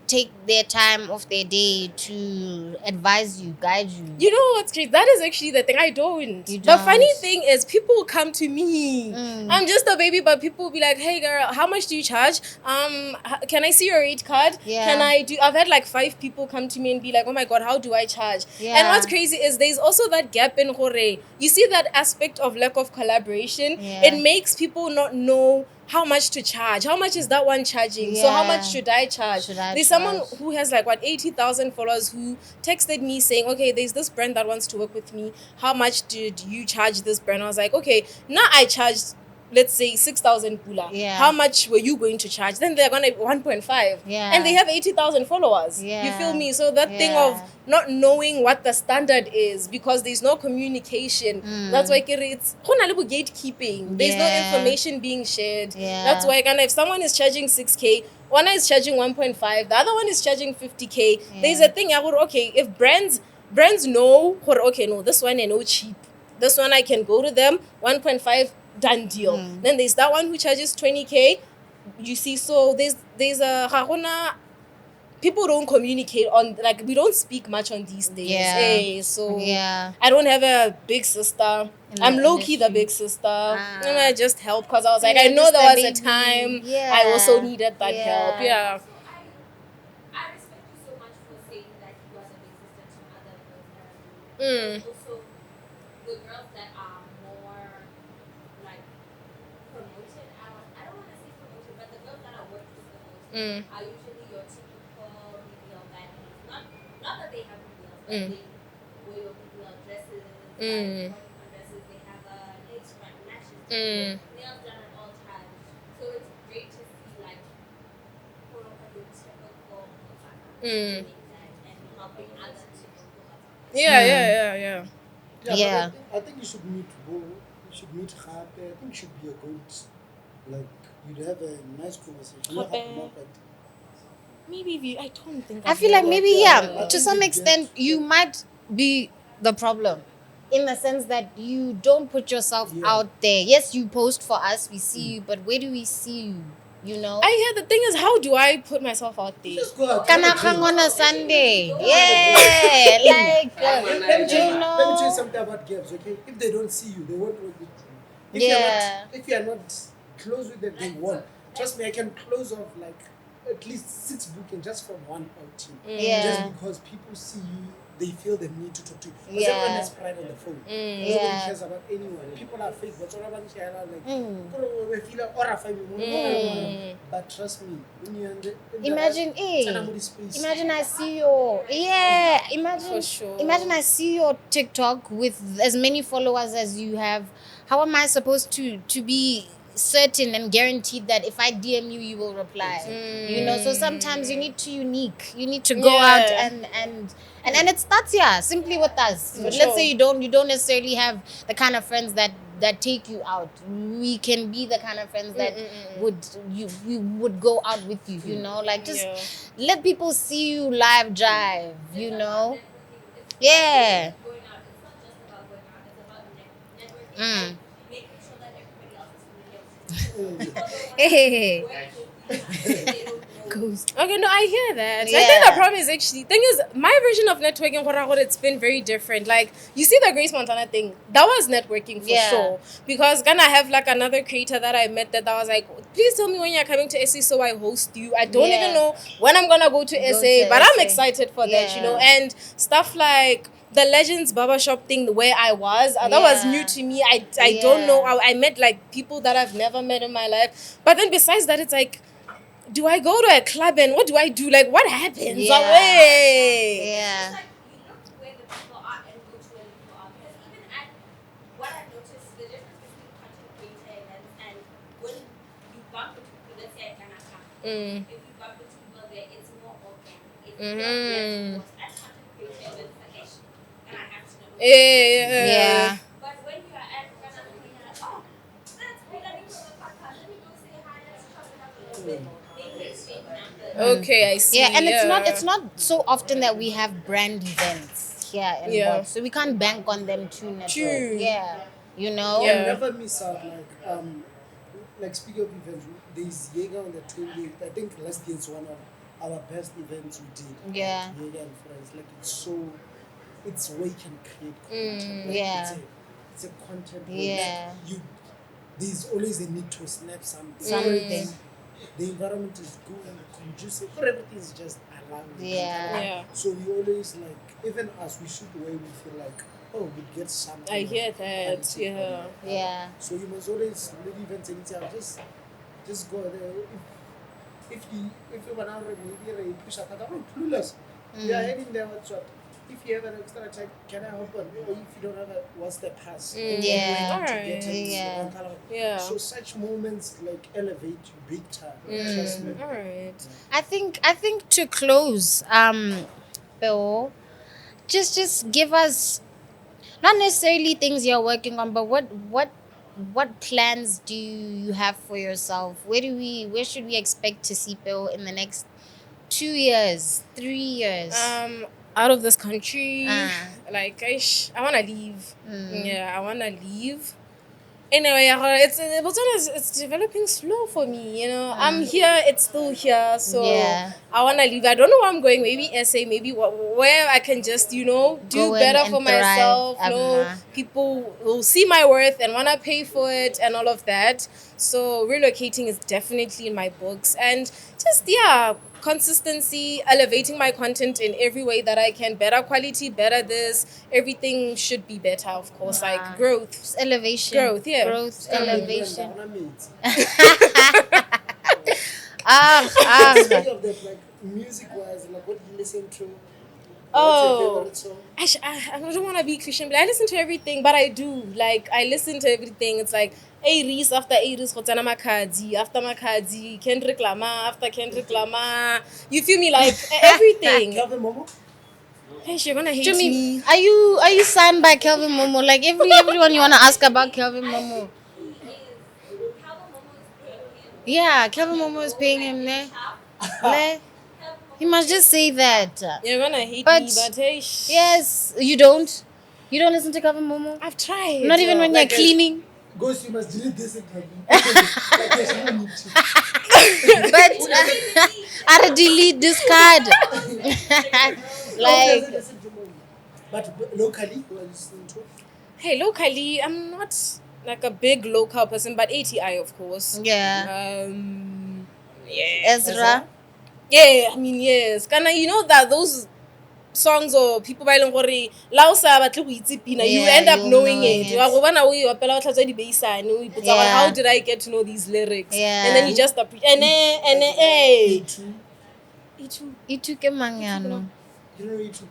B: take their time off their day to advise you, guide you?
F: You know what's crazy? That is actually the thing. I don't.
B: You
F: The funny
B: don't?
F: thing is, people will come to me. I'm just a baby, but people will be like, "Hey, girl, how much do you charge? Can I see your rate card?
B: Yeah.
F: Can I do?" I've had like 5 people come to me and be like, "Oh my god, how do I charge?"
B: Yeah.
F: And what's crazy is there's also that gap in Hore. You see that aspect of lack of collaboration.
B: Yeah.
F: It makes people not know how much to charge. How much is that one charging? So how
B: Yeah.
F: much should I charge? There's someone who has like 80,000 followers who texted me saying, "Okay, there's this brand that wants to work with me. How much did you charge this brand?" I was like, "Okay, now I charged, let's say 6,000 pula.
B: Yeah.
F: How much were you going to charge?" Then they're gonna 1.5.
B: Yeah.
F: And they have 80,000 followers.
B: Yeah.
F: You feel me? So that thing
B: Yeah.
F: of not knowing what the standard is because there's no communication. That's why it's gatekeeping. There's no
B: Yeah.
F: information being shared.
B: Yeah.
F: That's why if someone is charging 6K, one is charging 1.5, the other one is charging 50K.
B: Yeah.
F: There's a thing, okay, if brands know, okay, no, this one I know cheap. This one I can go to them, 1.5, done deal. Then there's that one who charges 20K. You see, so there's a people don't communicate on, like, we don't speak much on these days.
B: Yeah.
F: So
B: Yeah.
F: I don't have a big sister.
B: In
F: I'm
B: the
F: low-key the
B: industry.
F: big sister. And I just help because I was like,
B: Yeah,
F: I know
B: just
F: there
B: a
F: was a
B: baby.
F: time
B: Yeah.
F: I also needed that
B: Yeah.
F: help. Yeah.
H: So I respect you so much for saying that you are a big sister to other girls that are doing. Also, the girls that are more like promoted. I don't want to say promoted, but the girls that are worked with the most are usually your typical BBL baddies. Not that they have BBLs, but they wear your BBL dresses, like dresses. They have lace front lashes, nails done at all times. So it's great to see like quote unquote typical doing that and helping others to do that.
F: Yeah.
B: Yeah.
C: But I think you should meet Bo. You should meet Khape. I think you should be a goat. Like, you'd have a nice conversation. You know,
F: Kgape.
C: Kgape,
F: Maybe I don't think.
B: I
F: I've
B: feel like
F: never
B: maybe,
F: done
B: yeah,
F: that.
B: to some extent, you might be the problem in the sense that you don't put yourself out there. Yes, you post for us, we see you, but where do we see you? You know?
F: The thing is, how do I put myself out there?
C: Just go out.
B: Kanakang on a Sunday. Yeah. Like,
C: Let me tell
B: you
C: you
B: know?
C: something about games, okay? If they don't see you, they won't work with you.
B: Yeah.
C: If you're not close with them, they won't. Trust me, I can close off like at least 6 bookings just from one outing.
B: Yeah.
C: Just because people see you, they feel the need to talk to you. Because
B: Yeah.
C: everyone has pride on the phone. Nobody
B: Yeah.
C: cares about anyone. People are fake, but all about like, we feel but trust me, when you're in the
B: Imagine,
C: space.
B: imagine I see your, imagine,
F: For sure.
B: imagine I see your TikTok with as many followers as you have. How am I supposed to be certain and guaranteed that if I DM you, you will reply? You know, so sometimes you need to You need to go out
F: Yeah.
B: and it starts simply with us. Let's
F: sure.
B: say you don't necessarily have the kind of friends that take you out. We can be the kind of friends that we would go out with you, you know, like just let people see you live drive, you know. Yeah.
H: Going out, it's not just about going out, it's about networking and making sure that everybody else is familiar with you.
B: Hey.
H: They don't know.
F: Okay, no, I hear that. I think
B: Yeah.
F: the problem is actually, thing is, my version of networking, it's been very different. Like, you see the Grace Montana thing, that was networking for
B: Yeah.
F: sure. Because gonna have like another creator that I met that was like, please tell me when you're coming to SA so I host you. I don't even know when I'm gonna go to SA,
B: to
F: but I'm
B: SA.
F: excited for that, you know.
B: Yeah.
F: And stuff like the Legends Barbershop thing where I was, that was new to me. I don't know. I met like people that I've never met in my life. But then besides that, it's like, do I go to a club and what do I do? Like, what happens?
B: Yeah.
F: Away.
B: Yeah.
H: Like, you look where the people are and go to where the people are. Because even at what I've noticed, the difference between content creator events and when you bump into people, let's say at Kanaka, if you bump into people there, it's more organic. It's not less at content creator events, like, and I have to know.
B: Yeah.
H: But when you are at Kanaka, you're like, oh, that's Pulane from the podcast. Let me go say hi. Let's chop it up a little bit. They make fake numbers.
F: Okay, I see.
B: Yeah, and it's not so often that we have brand events here in Bot, so we can't bank on them to network.
F: True.
B: Yeah, you know.
F: Yeah.
C: And never miss out. Like speaking of events, there's Jaeger on the 28th. I think last year is one of our best events we did.
B: Yeah.
C: Jaeger and friends. Like it's where you can create content. Like,
B: yeah.
C: It's a content.
B: Yeah.
C: Like there's always a need to snap something.
B: Something.
C: The environment is good and conducive. Everything is just aligned.
F: Yeah.
C: So we always like, even us, we shoot where we feel like, oh, we get something.
F: I hear that.
C: quality
F: Yeah.
C: from it.
B: Yeah.
C: So you must always leave events anytime. Just go there. If you wanna maybe push a clueless. We are heading there. What's what? If you have an extra check, can I open? Or if you don't have a, what's the pass?
B: Yeah.
F: Alright. Yeah.
C: So such moments like elevate you big time. Trust me.
F: All right.
B: I think to close, Peo, just give us not necessarily things you're working on, but what plans do you have for yourself? Where should we expect to see Peo in the next 2 years, 3 years?
F: Out of this country, like I want to leave. Yeah, I want to leave. Anyway, it's developing slow for me. You know, I'm here. It's still here. So
B: Yeah.
F: I want to leave. I don't know where I'm going. Maybe SA. Maybe where I can just do
B: Go
F: better
B: and
F: for
B: thrive.
F: myself. People will see my worth and want to pay for it and all of that. So relocating is definitely in my books, and just consistency, elevating my content in every way that I can, better quality, better this, everything should be better, of course, like growth.
B: Just elevation.
F: Growth, yeah.
B: Growth, elevation.
C: Speaking of that, like music-wise, like what do you listen to? What's your favorite song?
F: I don't want to be Christian, but I listen to everything, but I do. Like, I listen to everything. It's like, Aries after Aries, Hotsana Makadzi, after Makadzi, Kendrick Lamar, after Kendrick Lamar. You feel me? Like, everything.
C: Calvin Momo?
F: Hey, you're gonna hate
B: Jimmy,
F: me.
B: are you signed by Kelvin Momo? Like everyone you wanna ask about Kelvin Momo? Yeah, Kelvin Momo is paying him there. You must just say that.
F: You're gonna hate
B: But-
F: me, but hey,
B: Yes, you don't. You don't listen to Cover Momo.
F: I've tried.
B: Not even when
C: Like
B: you're cleaning.
C: Ghost, you must delete this interview. Like, there's no need to.
B: But I delete this card.
C: Who
B: Like
C: doesn't listen to Momo? But locally, who are you listening to?
F: Hey, locally, I'm not like a big local person, but ATI, of course.
B: yeah,
F: Yeah.
B: Ezra.
F: Yeah, I mean, yes. Kana, you know that those songs or people by Longori, Lausa, but you
B: Yeah,
F: end up
B: you'll
F: knowing
B: know
F: it.
B: it.
F: You are going away, you are pela tlatsa di bass and you put
B: Yeah.
F: how did I get to know these lyrics?
B: Yeah.
F: And then you just hey.
C: E2.
B: Itu ke mangano.
C: You don't know E2.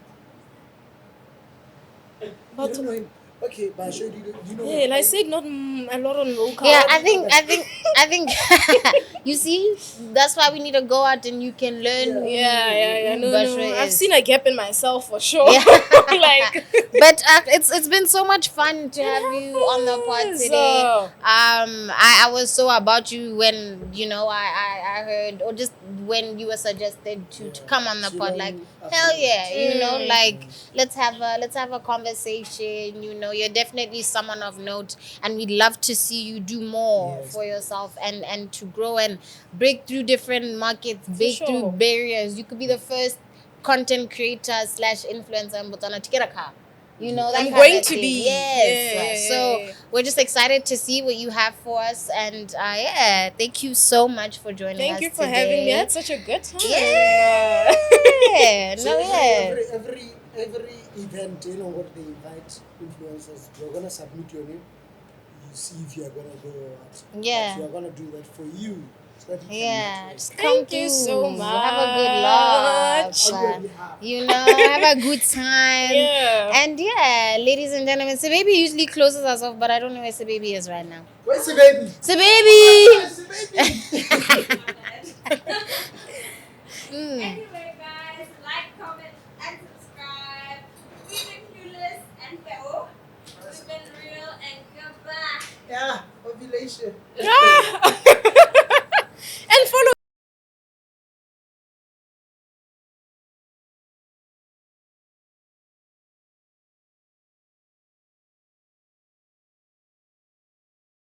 F: But-
C: You don't know him. Okay, but I showed you. You know
F: Yeah,
C: him.
F: like I said, not a lot on local.
B: Yeah, I think. You see, that's why we need to go out and you can learn.
F: Yeah.
B: who
F: No.
B: Bashwe
F: I've
B: is.
F: seen a gap in myself for sure.
B: Yeah.
F: Like,
B: But it's been so much fun to have you on the pod
F: has.
B: today. I was so about you when I heard, or just when you were suggested to come on the pod. Like hell yeah, like let's have a conversation. You're definitely someone of note, and we'd love to see you do more for yourself and to grow and break through different markets, break through
F: sure.
B: barriers. You could be the first content creator / influencer in Botswana to get a car. That
F: I'm
B: kind
F: going
B: of
F: to
B: thing.
F: be.
B: Yes.
F: Yeah.
B: So we're just excited to see what you have for us, and thank you so much for joining us
F: Thank you for
B: today.
F: having me. I had such a good time.
B: Yeah.
C: So
B: No, yeah.
C: every event, what they invite influencers, you're gonna submit your name. You see if you are gonna go or what.
B: Yeah.
C: But you are gonna do that for you. So that you can
B: Yeah,
C: network.
B: just come
F: Thank you
B: through.
F: so
B: Have a good laugh.
C: On your behalf.
B: Have a good time.
F: Yeah.
B: And ladies and gentlemen, Sebaby usually closes us off, but I don't know where Sebaby is right now.
C: Where's the baby?
B: Sebaby!
C: Where's the baby?
D: Anyway, guys, like, comment, and subscribe. We've been Clueless and Peo. We've been real and goodbye.
C: Yeah, ovulation.